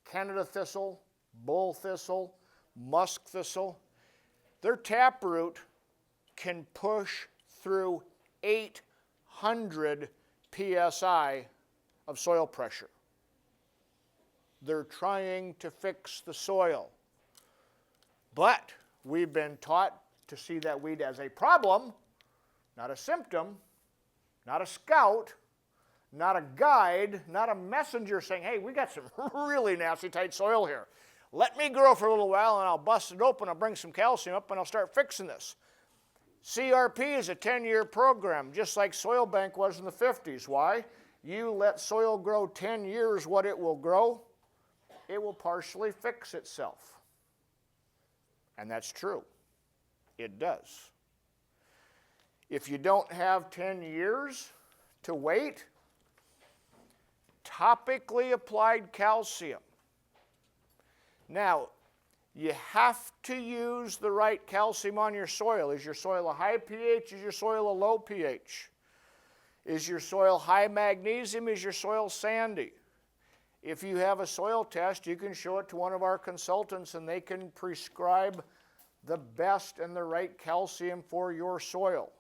Canada thistle, bull thistle, musk thistle, their taproot can push through 800 psi of soil pressure. They're trying to fix the soil. But we've been taught to see that weed as a problem, not a symptom, not a scout, not a guide, not a messenger saying, hey, we got some really nasty tight soil here. Let me grow for a little while and I'll bust it open, I'll bring some calcium up and I'll start fixing this. CRP is a 10-year program, just like Soil Bank was in the 50s. Why? You let soil grow 10 years, what it will grow, it will partially fix itself. And that's true. It does. If you don't have 10 years to wait, topically applied calcium. Now, you have to use the right calcium on your soil. Is your soil a high pH? Is your soil a low pH? Is your soil high magnesium? Is your soil sandy? If you have a soil test, you can show it to one of our consultants and they can prescribe the best and the right calcium for your soil.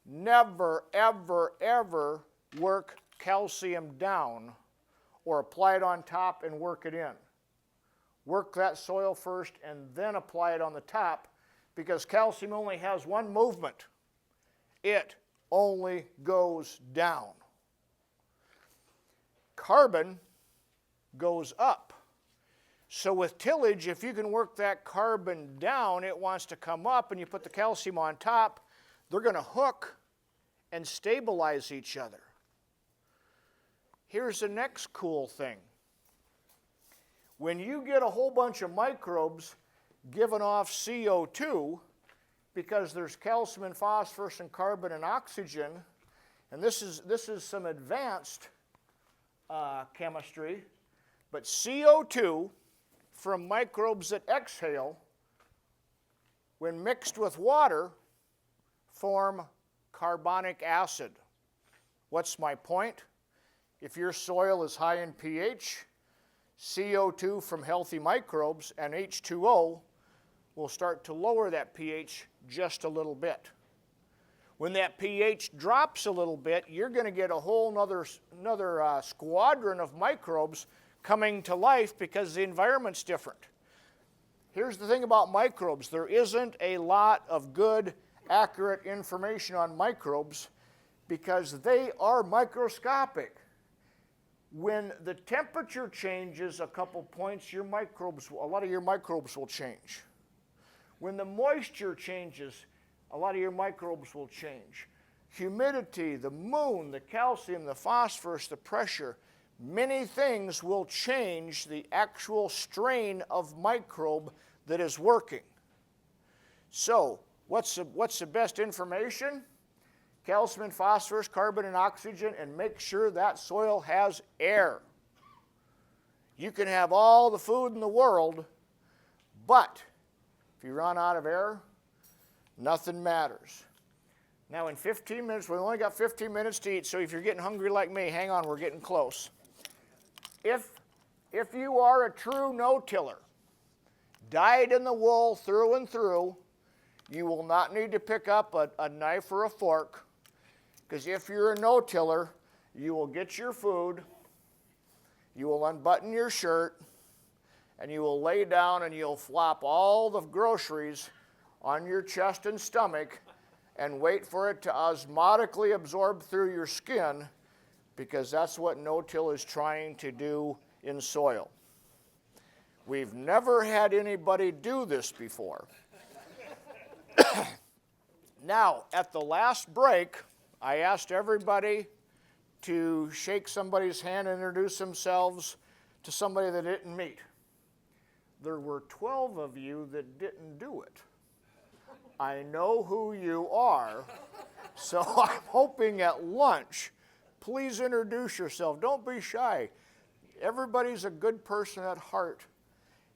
Never, ever, ever work calcium down or apply it on top and work it in. Work that soil first and then apply it on the top, because calcium only has one movement. It only goes down. Carbon goes up. So with tillage, if you can work that carbon down, it wants to come up, and you put the calcium on top, they're going to hook and stabilize each other. Here's the next cool thing. When you get a whole bunch of microbes giving off CO2, because there's calcium and phosphorus and carbon and oxygen, and this is some advanced chemistry, but CO2 from microbes that exhale, when mixed with water, form carbonic acid. What's my point? If your soil is high in pH, CO2 from healthy microbes and H2O will start to lower that pH just a little bit. When that pH drops a little bit, you're going to get a whole another squadron of microbes coming to life because the environment's different. Here's the thing about microbes. There isn't a lot of good, accurate information on microbes because they are microscopic. When the temperature changes a couple points, a lot of your microbes will change. When the moisture changes, a lot of your microbes will change. Humidity, the moon, the calcium, the phosphorus, the pressure, many things will change the actual strain of microbe that is working. So, what's the best information? Calcium and phosphorus, carbon and oxygen, and make sure that soil has air. You can have all the food in the world, but if you run out of air, nothing matters. Now in 15 minutes, we only got 15 minutes to eat, so if you're getting hungry like me, hang on, we're getting close. If you are a true no-tiller, dyed in the wool through and through, you will not need to pick up a knife or a fork, because if you're a no-tiller, you will get your food, you will unbutton your shirt, and you will lay down and you'll flop all the groceries on your chest and stomach and wait for it to osmotically absorb through your skin, because that's what no-till is trying to do in soil. We've never had anybody do this before. Now, at the last break, I asked everybody to shake somebody's hand and introduce themselves to somebody they didn't meet. There were 12 of you that didn't do it. I know who you are, so I'm hoping at lunch, please introduce yourself. Don't be shy. Everybody's a good person at heart,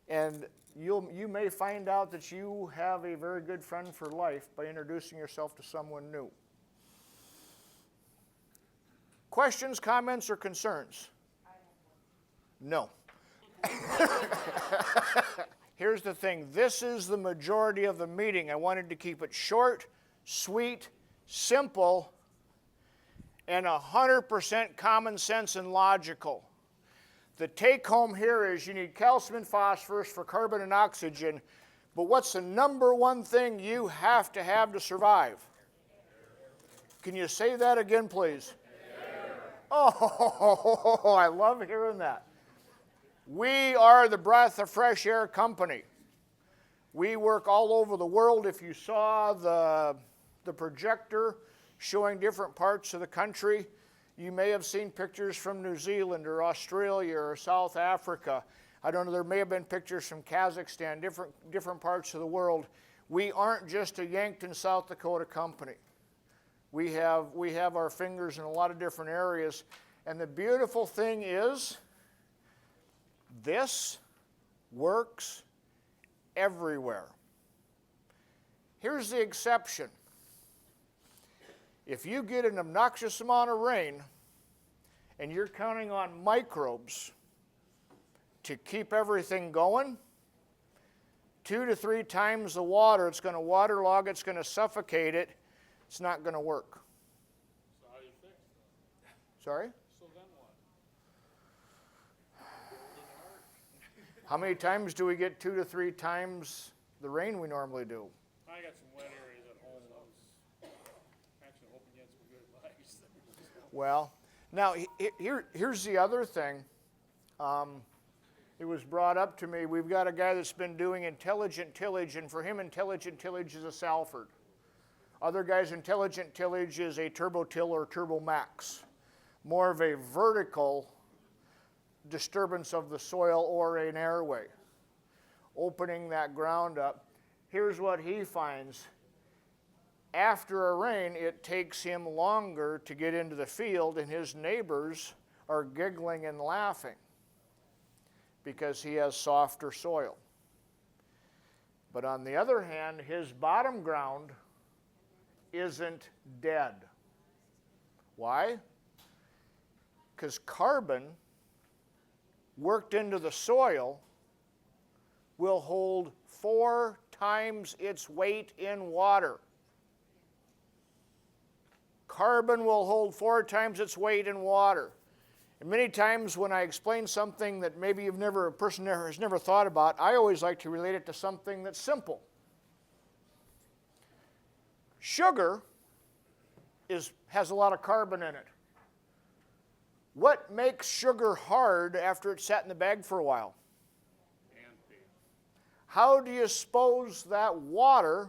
and you may find out that you have a very good friend for life by introducing yourself to someone new. Questions, comments, or concerns? No. Here's the thing. This is the majority of the meeting. I wanted to keep it short, sweet, simple, and 100% common sense and logical. The take home here is you need calcium and phosphorus for carbon and oxygen, but what's the number one thing you have to survive? Can you say that again, please? Oh, I love hearing that. We are the Breath of Fresh Air company. We work all over the world. If you saw the projector showing different parts of the country, you may have seen pictures from New Zealand or Australia or South Africa. I don't know, there may have been pictures from Kazakhstan, different parts of the world. We aren't just a Yankton, South Dakota company. We have our fingers in a lot of different areas. And the beautiful thing is, this works everywhere. Here's the exception. If you get an obnoxious amount of rain and you're counting on microbes to keep everything going, 2 to 3 times the water, it's going to waterlog, it's going to suffocate it, it's not going to work. So how do you fix it? Sorry? So then what? How many times do we get 2 to 3 times the rain we normally do? I got some wet areas at home. I was actually hoping you had some good advice. Well, now here's the other thing. It was brought up to me, we've got a guy that's been doing intelligent tillage, and for him intelligent tillage is a Salford. Other guys, intelligent tillage is a Turbo Till or Turbo Max. More of a vertical disturbance of the soil or an airway. Opening that ground up. Here's what he finds. After a rain, it takes him longer to get into the field, and his neighbors are giggling and laughing because he has softer soil. But on the other hand, his bottom ground isn't dead. Why? Because carbon worked into the soil will hold 4 times its weight in water. Carbon will hold 4 times its weight in water. And many times when I explain something that maybe a person has never thought about, I always like to relate it to something that's simple. Sugar has a lot of carbon in it. What makes sugar hard after it's sat in the bag for a while? How do you suppose that water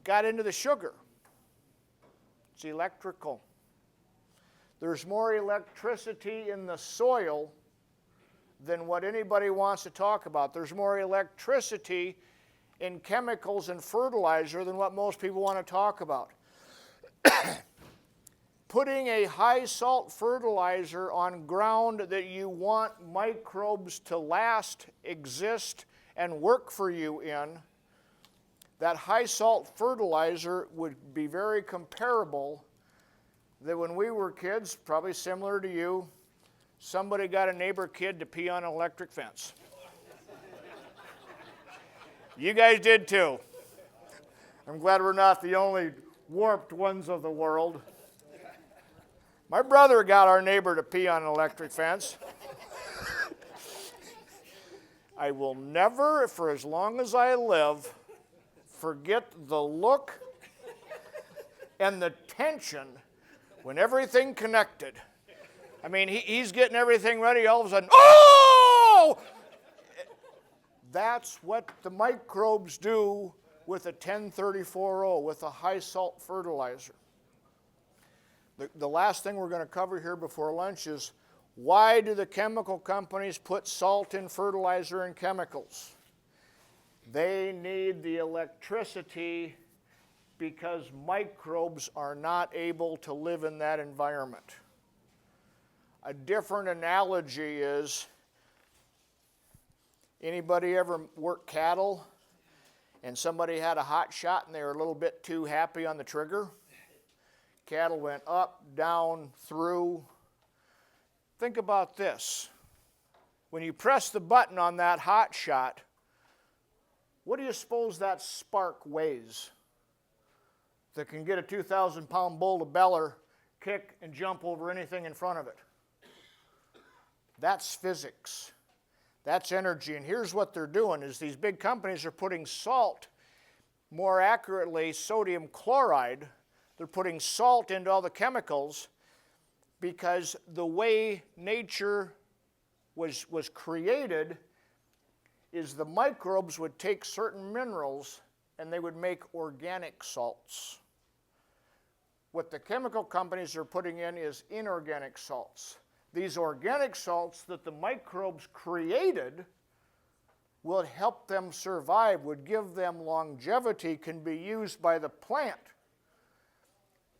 got into the sugar? It's electrical. There's more electricity in the soil than what anybody wants to talk about. There's more electricity in chemicals and fertilizer than what most people want to talk about. Putting a high salt fertilizer on ground that you want microbes to last, exist, and work for you in, that high salt fertilizer would be very comparable that when we were kids, probably similar to you, somebody got a neighbor kid to pee on an electric fence. You guys did too. I'm glad we're not the only warped ones of the world. My brother got our neighbor to pee on an electric fence. I will never, for as long as I live, forget the look and the tension when everything connected. I mean, he's getting everything ready, all of a sudden, oh! That's what the microbes do with a 1034O, with a high salt fertilizer. The last thing we're going to cover here before lunch is, why do the chemical companies put salt in fertilizer and chemicals? They need the electricity because microbes are not able to live in that environment. A different analogy is, anybody ever work cattle and somebody had a hot shot and they were a little bit too happy on the trigger? Cattle went up, down, through. Think about this. When you press the button on that hot shot, what do you suppose that spark weighs? that can get a 2,000-pound bull to beller, kick, and jump over anything in front of it. That's physics. That's energy. And here's what they're doing is these big companies are putting salt, more accurately sodium chloride. They're putting salt into all the chemicals because the way nature was created is the microbes would take certain minerals and they would make organic salts. What the chemical companies are putting in is inorganic salts. These organic salts that the microbes created would help them survive, would give them longevity, can be used by the plant.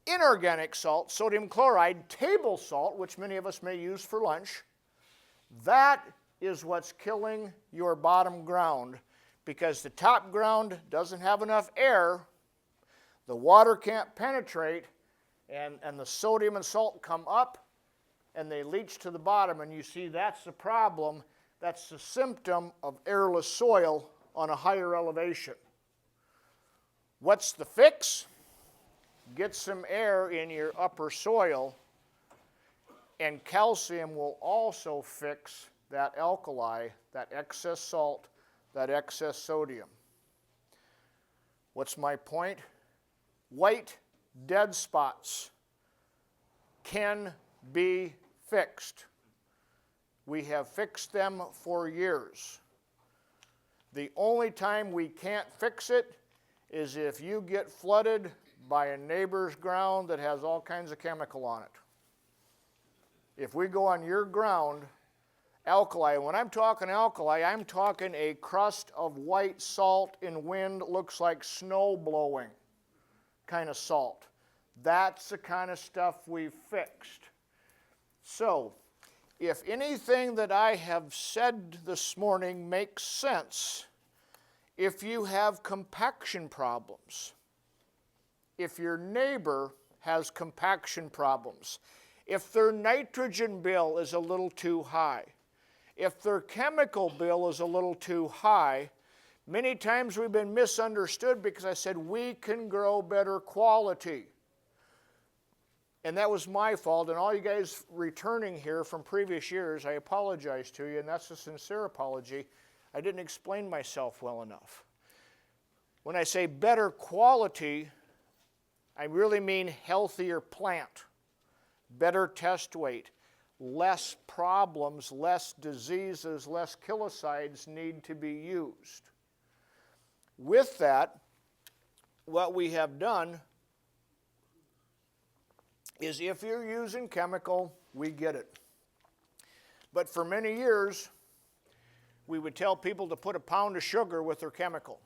Inorganic salt, sodium chloride, table salt, which many of us may use for lunch, that is what's killing your bottom ground because the top ground doesn't have enough air, the water can't penetrate, and the sodium and salt come up and they leach to the bottom, and you see that's the problem. That's the symptom of airless soil on a higher elevation. What's the fix? Get some air in your upper soil, and calcium will also fix that alkali, that excess salt, that excess sodium. What's my point? White dead spots can be fixed. We have fixed them for years. The only time we can't fix it is if you get flooded by a neighbor's ground that has all kinds of chemical on it. If we go on your ground, alkali, and when I'm talking alkali, I'm talking a crust of white salt in wind, looks like snow blowing kind of salt. That's the kind of stuff we've fixed. So, if anything that I have said this morning makes sense, if you have compaction problems, if your neighbor has compaction problems, if their nitrogen bill is a little too high, if their chemical bill is a little too high, many times we've been misunderstood because I said we can grow better quality. And that was my fault, and all you guys returning here from previous years, I apologize to you, and that's a sincere apology. I didn't explain myself well enough. When I say better quality, I really mean healthier plant, better test weight, less problems, less diseases, less kilocides need to be used. With that, what we have done is if you're using chemical, we get it. But for many years, we would tell people to put a pound of sugar with their chemical.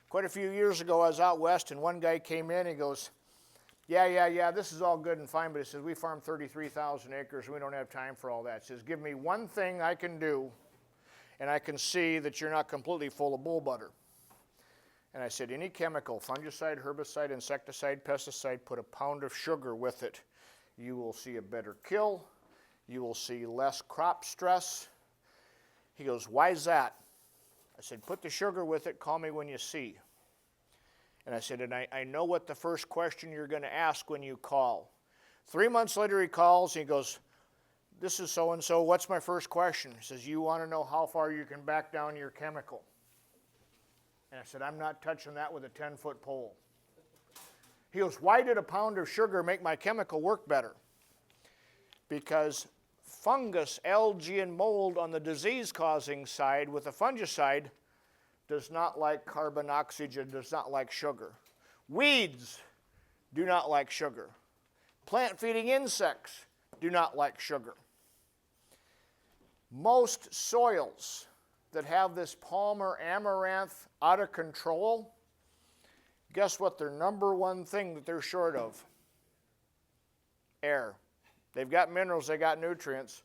Quite a few years ago, I was out west, and one guy came in and goes, yeah, this is all good and fine, but he says, we farm 33,000 acres, and we don't have time for all that. He says, give me one thing I can do, and I can see that you're not completely full of bull butter. And I said, any chemical, fungicide, herbicide, insecticide, pesticide, put a pound of sugar with it. You will see a better kill. You will see less crop stress. He goes, why is that? I said, put the sugar with it, call me when you see. And I said, and I know what the first question you're going to ask when you call. 3 months later he calls and he goes, this is so-and-so, what's my first question? He says, you want to know how far you can back down your chemical. And I said, I'm not touching that with a 10-foot pole. He goes, why did a pound of sugar make my chemical work better? Because fungus, algae, and mold on the disease-causing side with a fungicide does not like carbon oxygen, does not like sugar. Weeds do not like sugar. Plant-feeding insects do not like sugar. Most soils that have this Palmer amaranth out of control, guess what their number one thing that they're short of? Air. They've got minerals, they got nutrients,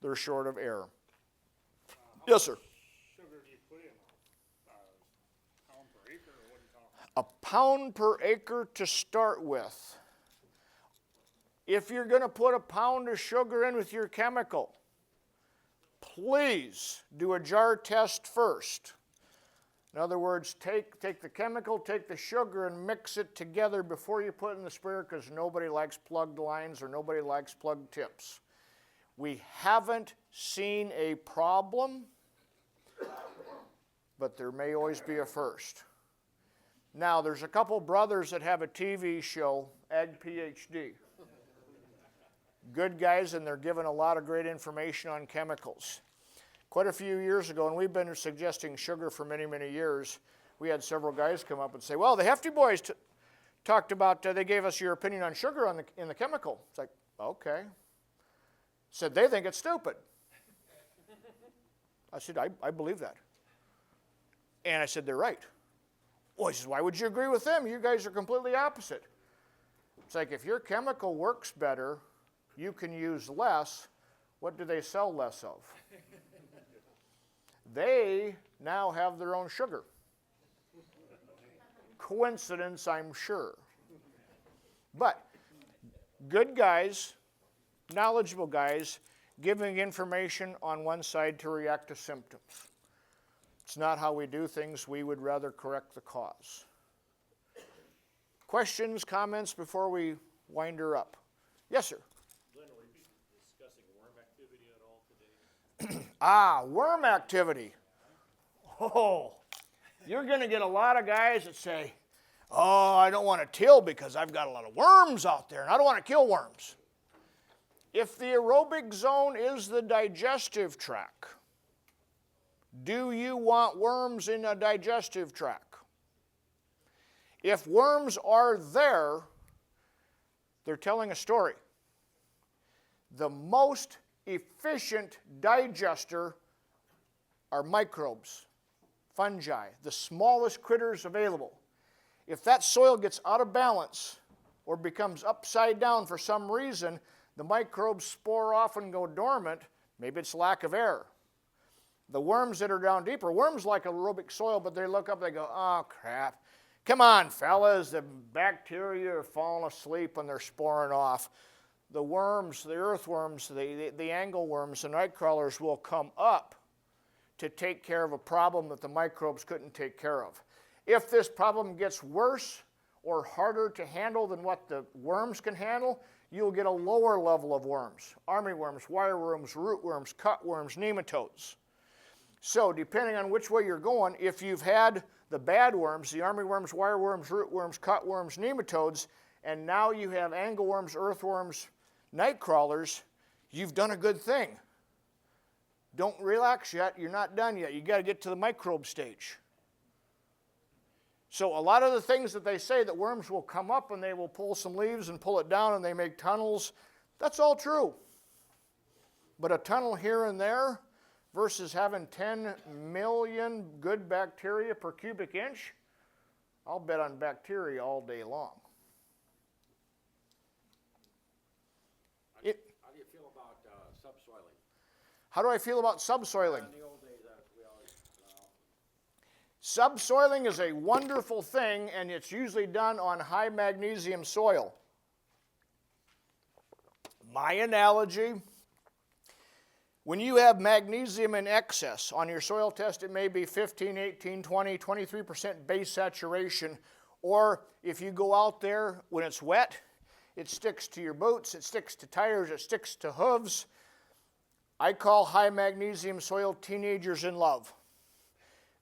they're short of air. Yes, sir. Sugar do you put in? Pound per acre, or what are you talking? A pound per acre to start with. If you're going to put a pound of sugar in with your chemical, please do a jar test first. In other words, take the chemical, take the sugar, and mix it together before you put it in the sprayer, because nobody likes plugged lines or nobody likes plugged tips. We haven't seen a problem, but there may always be a first. Now, there's a couple brothers that have a TV show, Ag PhD. Good guys, and they're giving a lot of great information on chemicals. Quite a few years ago, and we've been suggesting sugar for many, many years, we had several guys come up and say, well, the Hefty Boys talked about, they gave us your opinion on sugar in the chemical. It's like, okay. Said they think it's stupid. I said, I believe that. And I said, they're right. Well, he says, why would you agree with them? You guys are completely opposite. It's like, if your chemical works better, you can use less. What do they sell less of? They now have their own sugar. Coincidence, I'm sure. But good guys, knowledgeable guys, giving information on one side to react to symptoms. It's not how we do things. We would rather correct the cause. Questions, comments before we wind her up? Yes, sir. Glenn, will you be discussing worm activity at all today? Worm activity. Oh, you're going to get a lot of guys that say, oh, I don't want to till because I've got a lot of worms out there and I don't want to kill worms. If the aerobic zone is the digestive tract, do you want worms in a digestive tract? If worms are there, they're telling a story. The most efficient digester are microbes, fungi, the smallest critters available. If that soil gets out of balance or becomes upside down for some reason, the microbes spore off and go dormant. Maybe it's lack of air. The worms that are down deeper, worms like aerobic soil, but they look up, they go, oh crap. Come on, fellas, the bacteria are falling asleep and they're sporing off. The worms, the earthworms, the angleworms, the night crawlers will come up to take care of a problem that the microbes couldn't take care of. If this problem gets worse or harder to handle than what the worms can handle, you'll get a lower level of worms. Armyworms, wireworms, rootworms, cutworms, nematodes. So depending on which way you're going, if you've had the bad worms, the armyworms, wireworms, rootworms, cutworms, nematodes, and now you have angleworms, earthworms, night crawlers, you've done a good thing. Don't relax yet. You're not done yet. You've got to get to the microbe stage. So a lot of the things that they say that worms will come up and they will pull some leaves and pull it down and they make tunnels, that's all true. But a tunnel here and there versus having 10 million good bacteria per cubic inch, I'll bet on bacteria all day long. How do you feel about subsoiling? How do I feel about subsoiling? In the old days, we always, Subsoiling is a wonderful thing, and it's usually done on high magnesium soil. My analogy, when you have magnesium in excess on your soil test, it may be 15, 18, 20, 23% base saturation, or if you go out there when it's wet, it sticks to your boots, it sticks to tires, it sticks to hooves. I call high magnesium soil teenagers in love.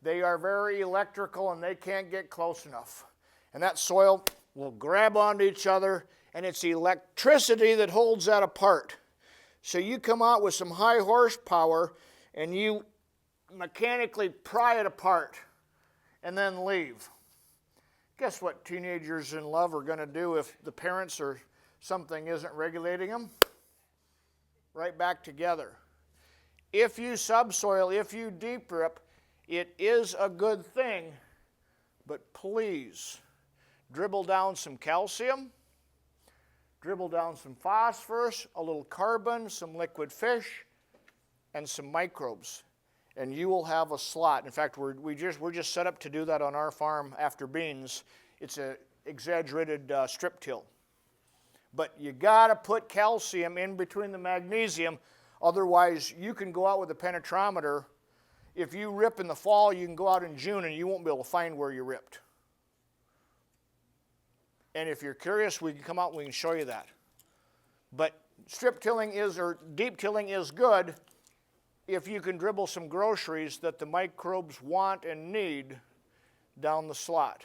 They are very electrical and they can't get close enough. And that soil will grab onto each other, and it's electricity that holds that apart. So you come out with some high horsepower and you mechanically pry it apart and then leave. Guess what teenagers in love are going to do if the parents or something isn't regulating them? Right back together. If you subsoil, if you deep drip, it is a good thing, but please dribble down some calcium, dribble down some phosphorus, a little carbon, some liquid fish, and some microbes, and you will have a slot. In fact, we're just set up to do that on our farm after beans. It's an exaggerated strip till. But you got to put calcium in between the magnesium, otherwise you can go out with a penetrometer If you rip in the fall, you can go out in June and you won't be able to find where you ripped. And if you're curious, we can come out and we can show you that. But strip tilling is, or deep tilling is good if you can dribble some groceries that the microbes want and need down the slot.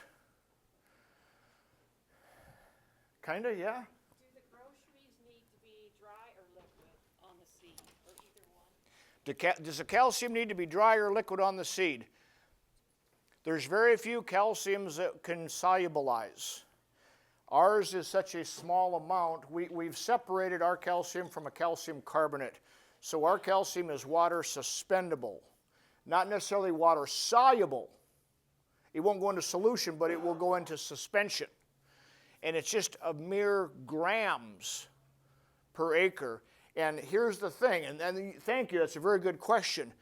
Kinda, yeah? Do the groceries need to be dry or liquid on the seed, or either one? Does the calcium need to be dry or liquid on the seed? There's very few calciums that can solubilize. Ours is such a small amount. We've separated our calcium from a calcium carbonate. So our calcium is water suspendable, not necessarily water soluble. It won't go into solution, but it will go into suspension. And it's just a mere grams per acre. And here's the thing, and thank you, that's a very good question.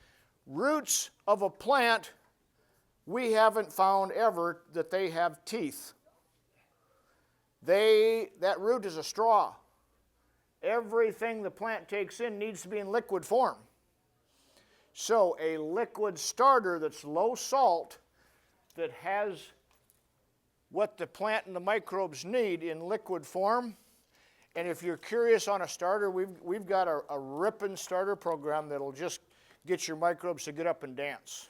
Roots of a plant, we haven't found ever that they have teeth. That root is a straw. Everything the plant takes in needs to be in liquid form. So a liquid starter that's low salt, that has what the plant and the microbes need in liquid form. And if you're curious on a starter, we've got a ripping starter program that'll just get your microbes to get up and dance.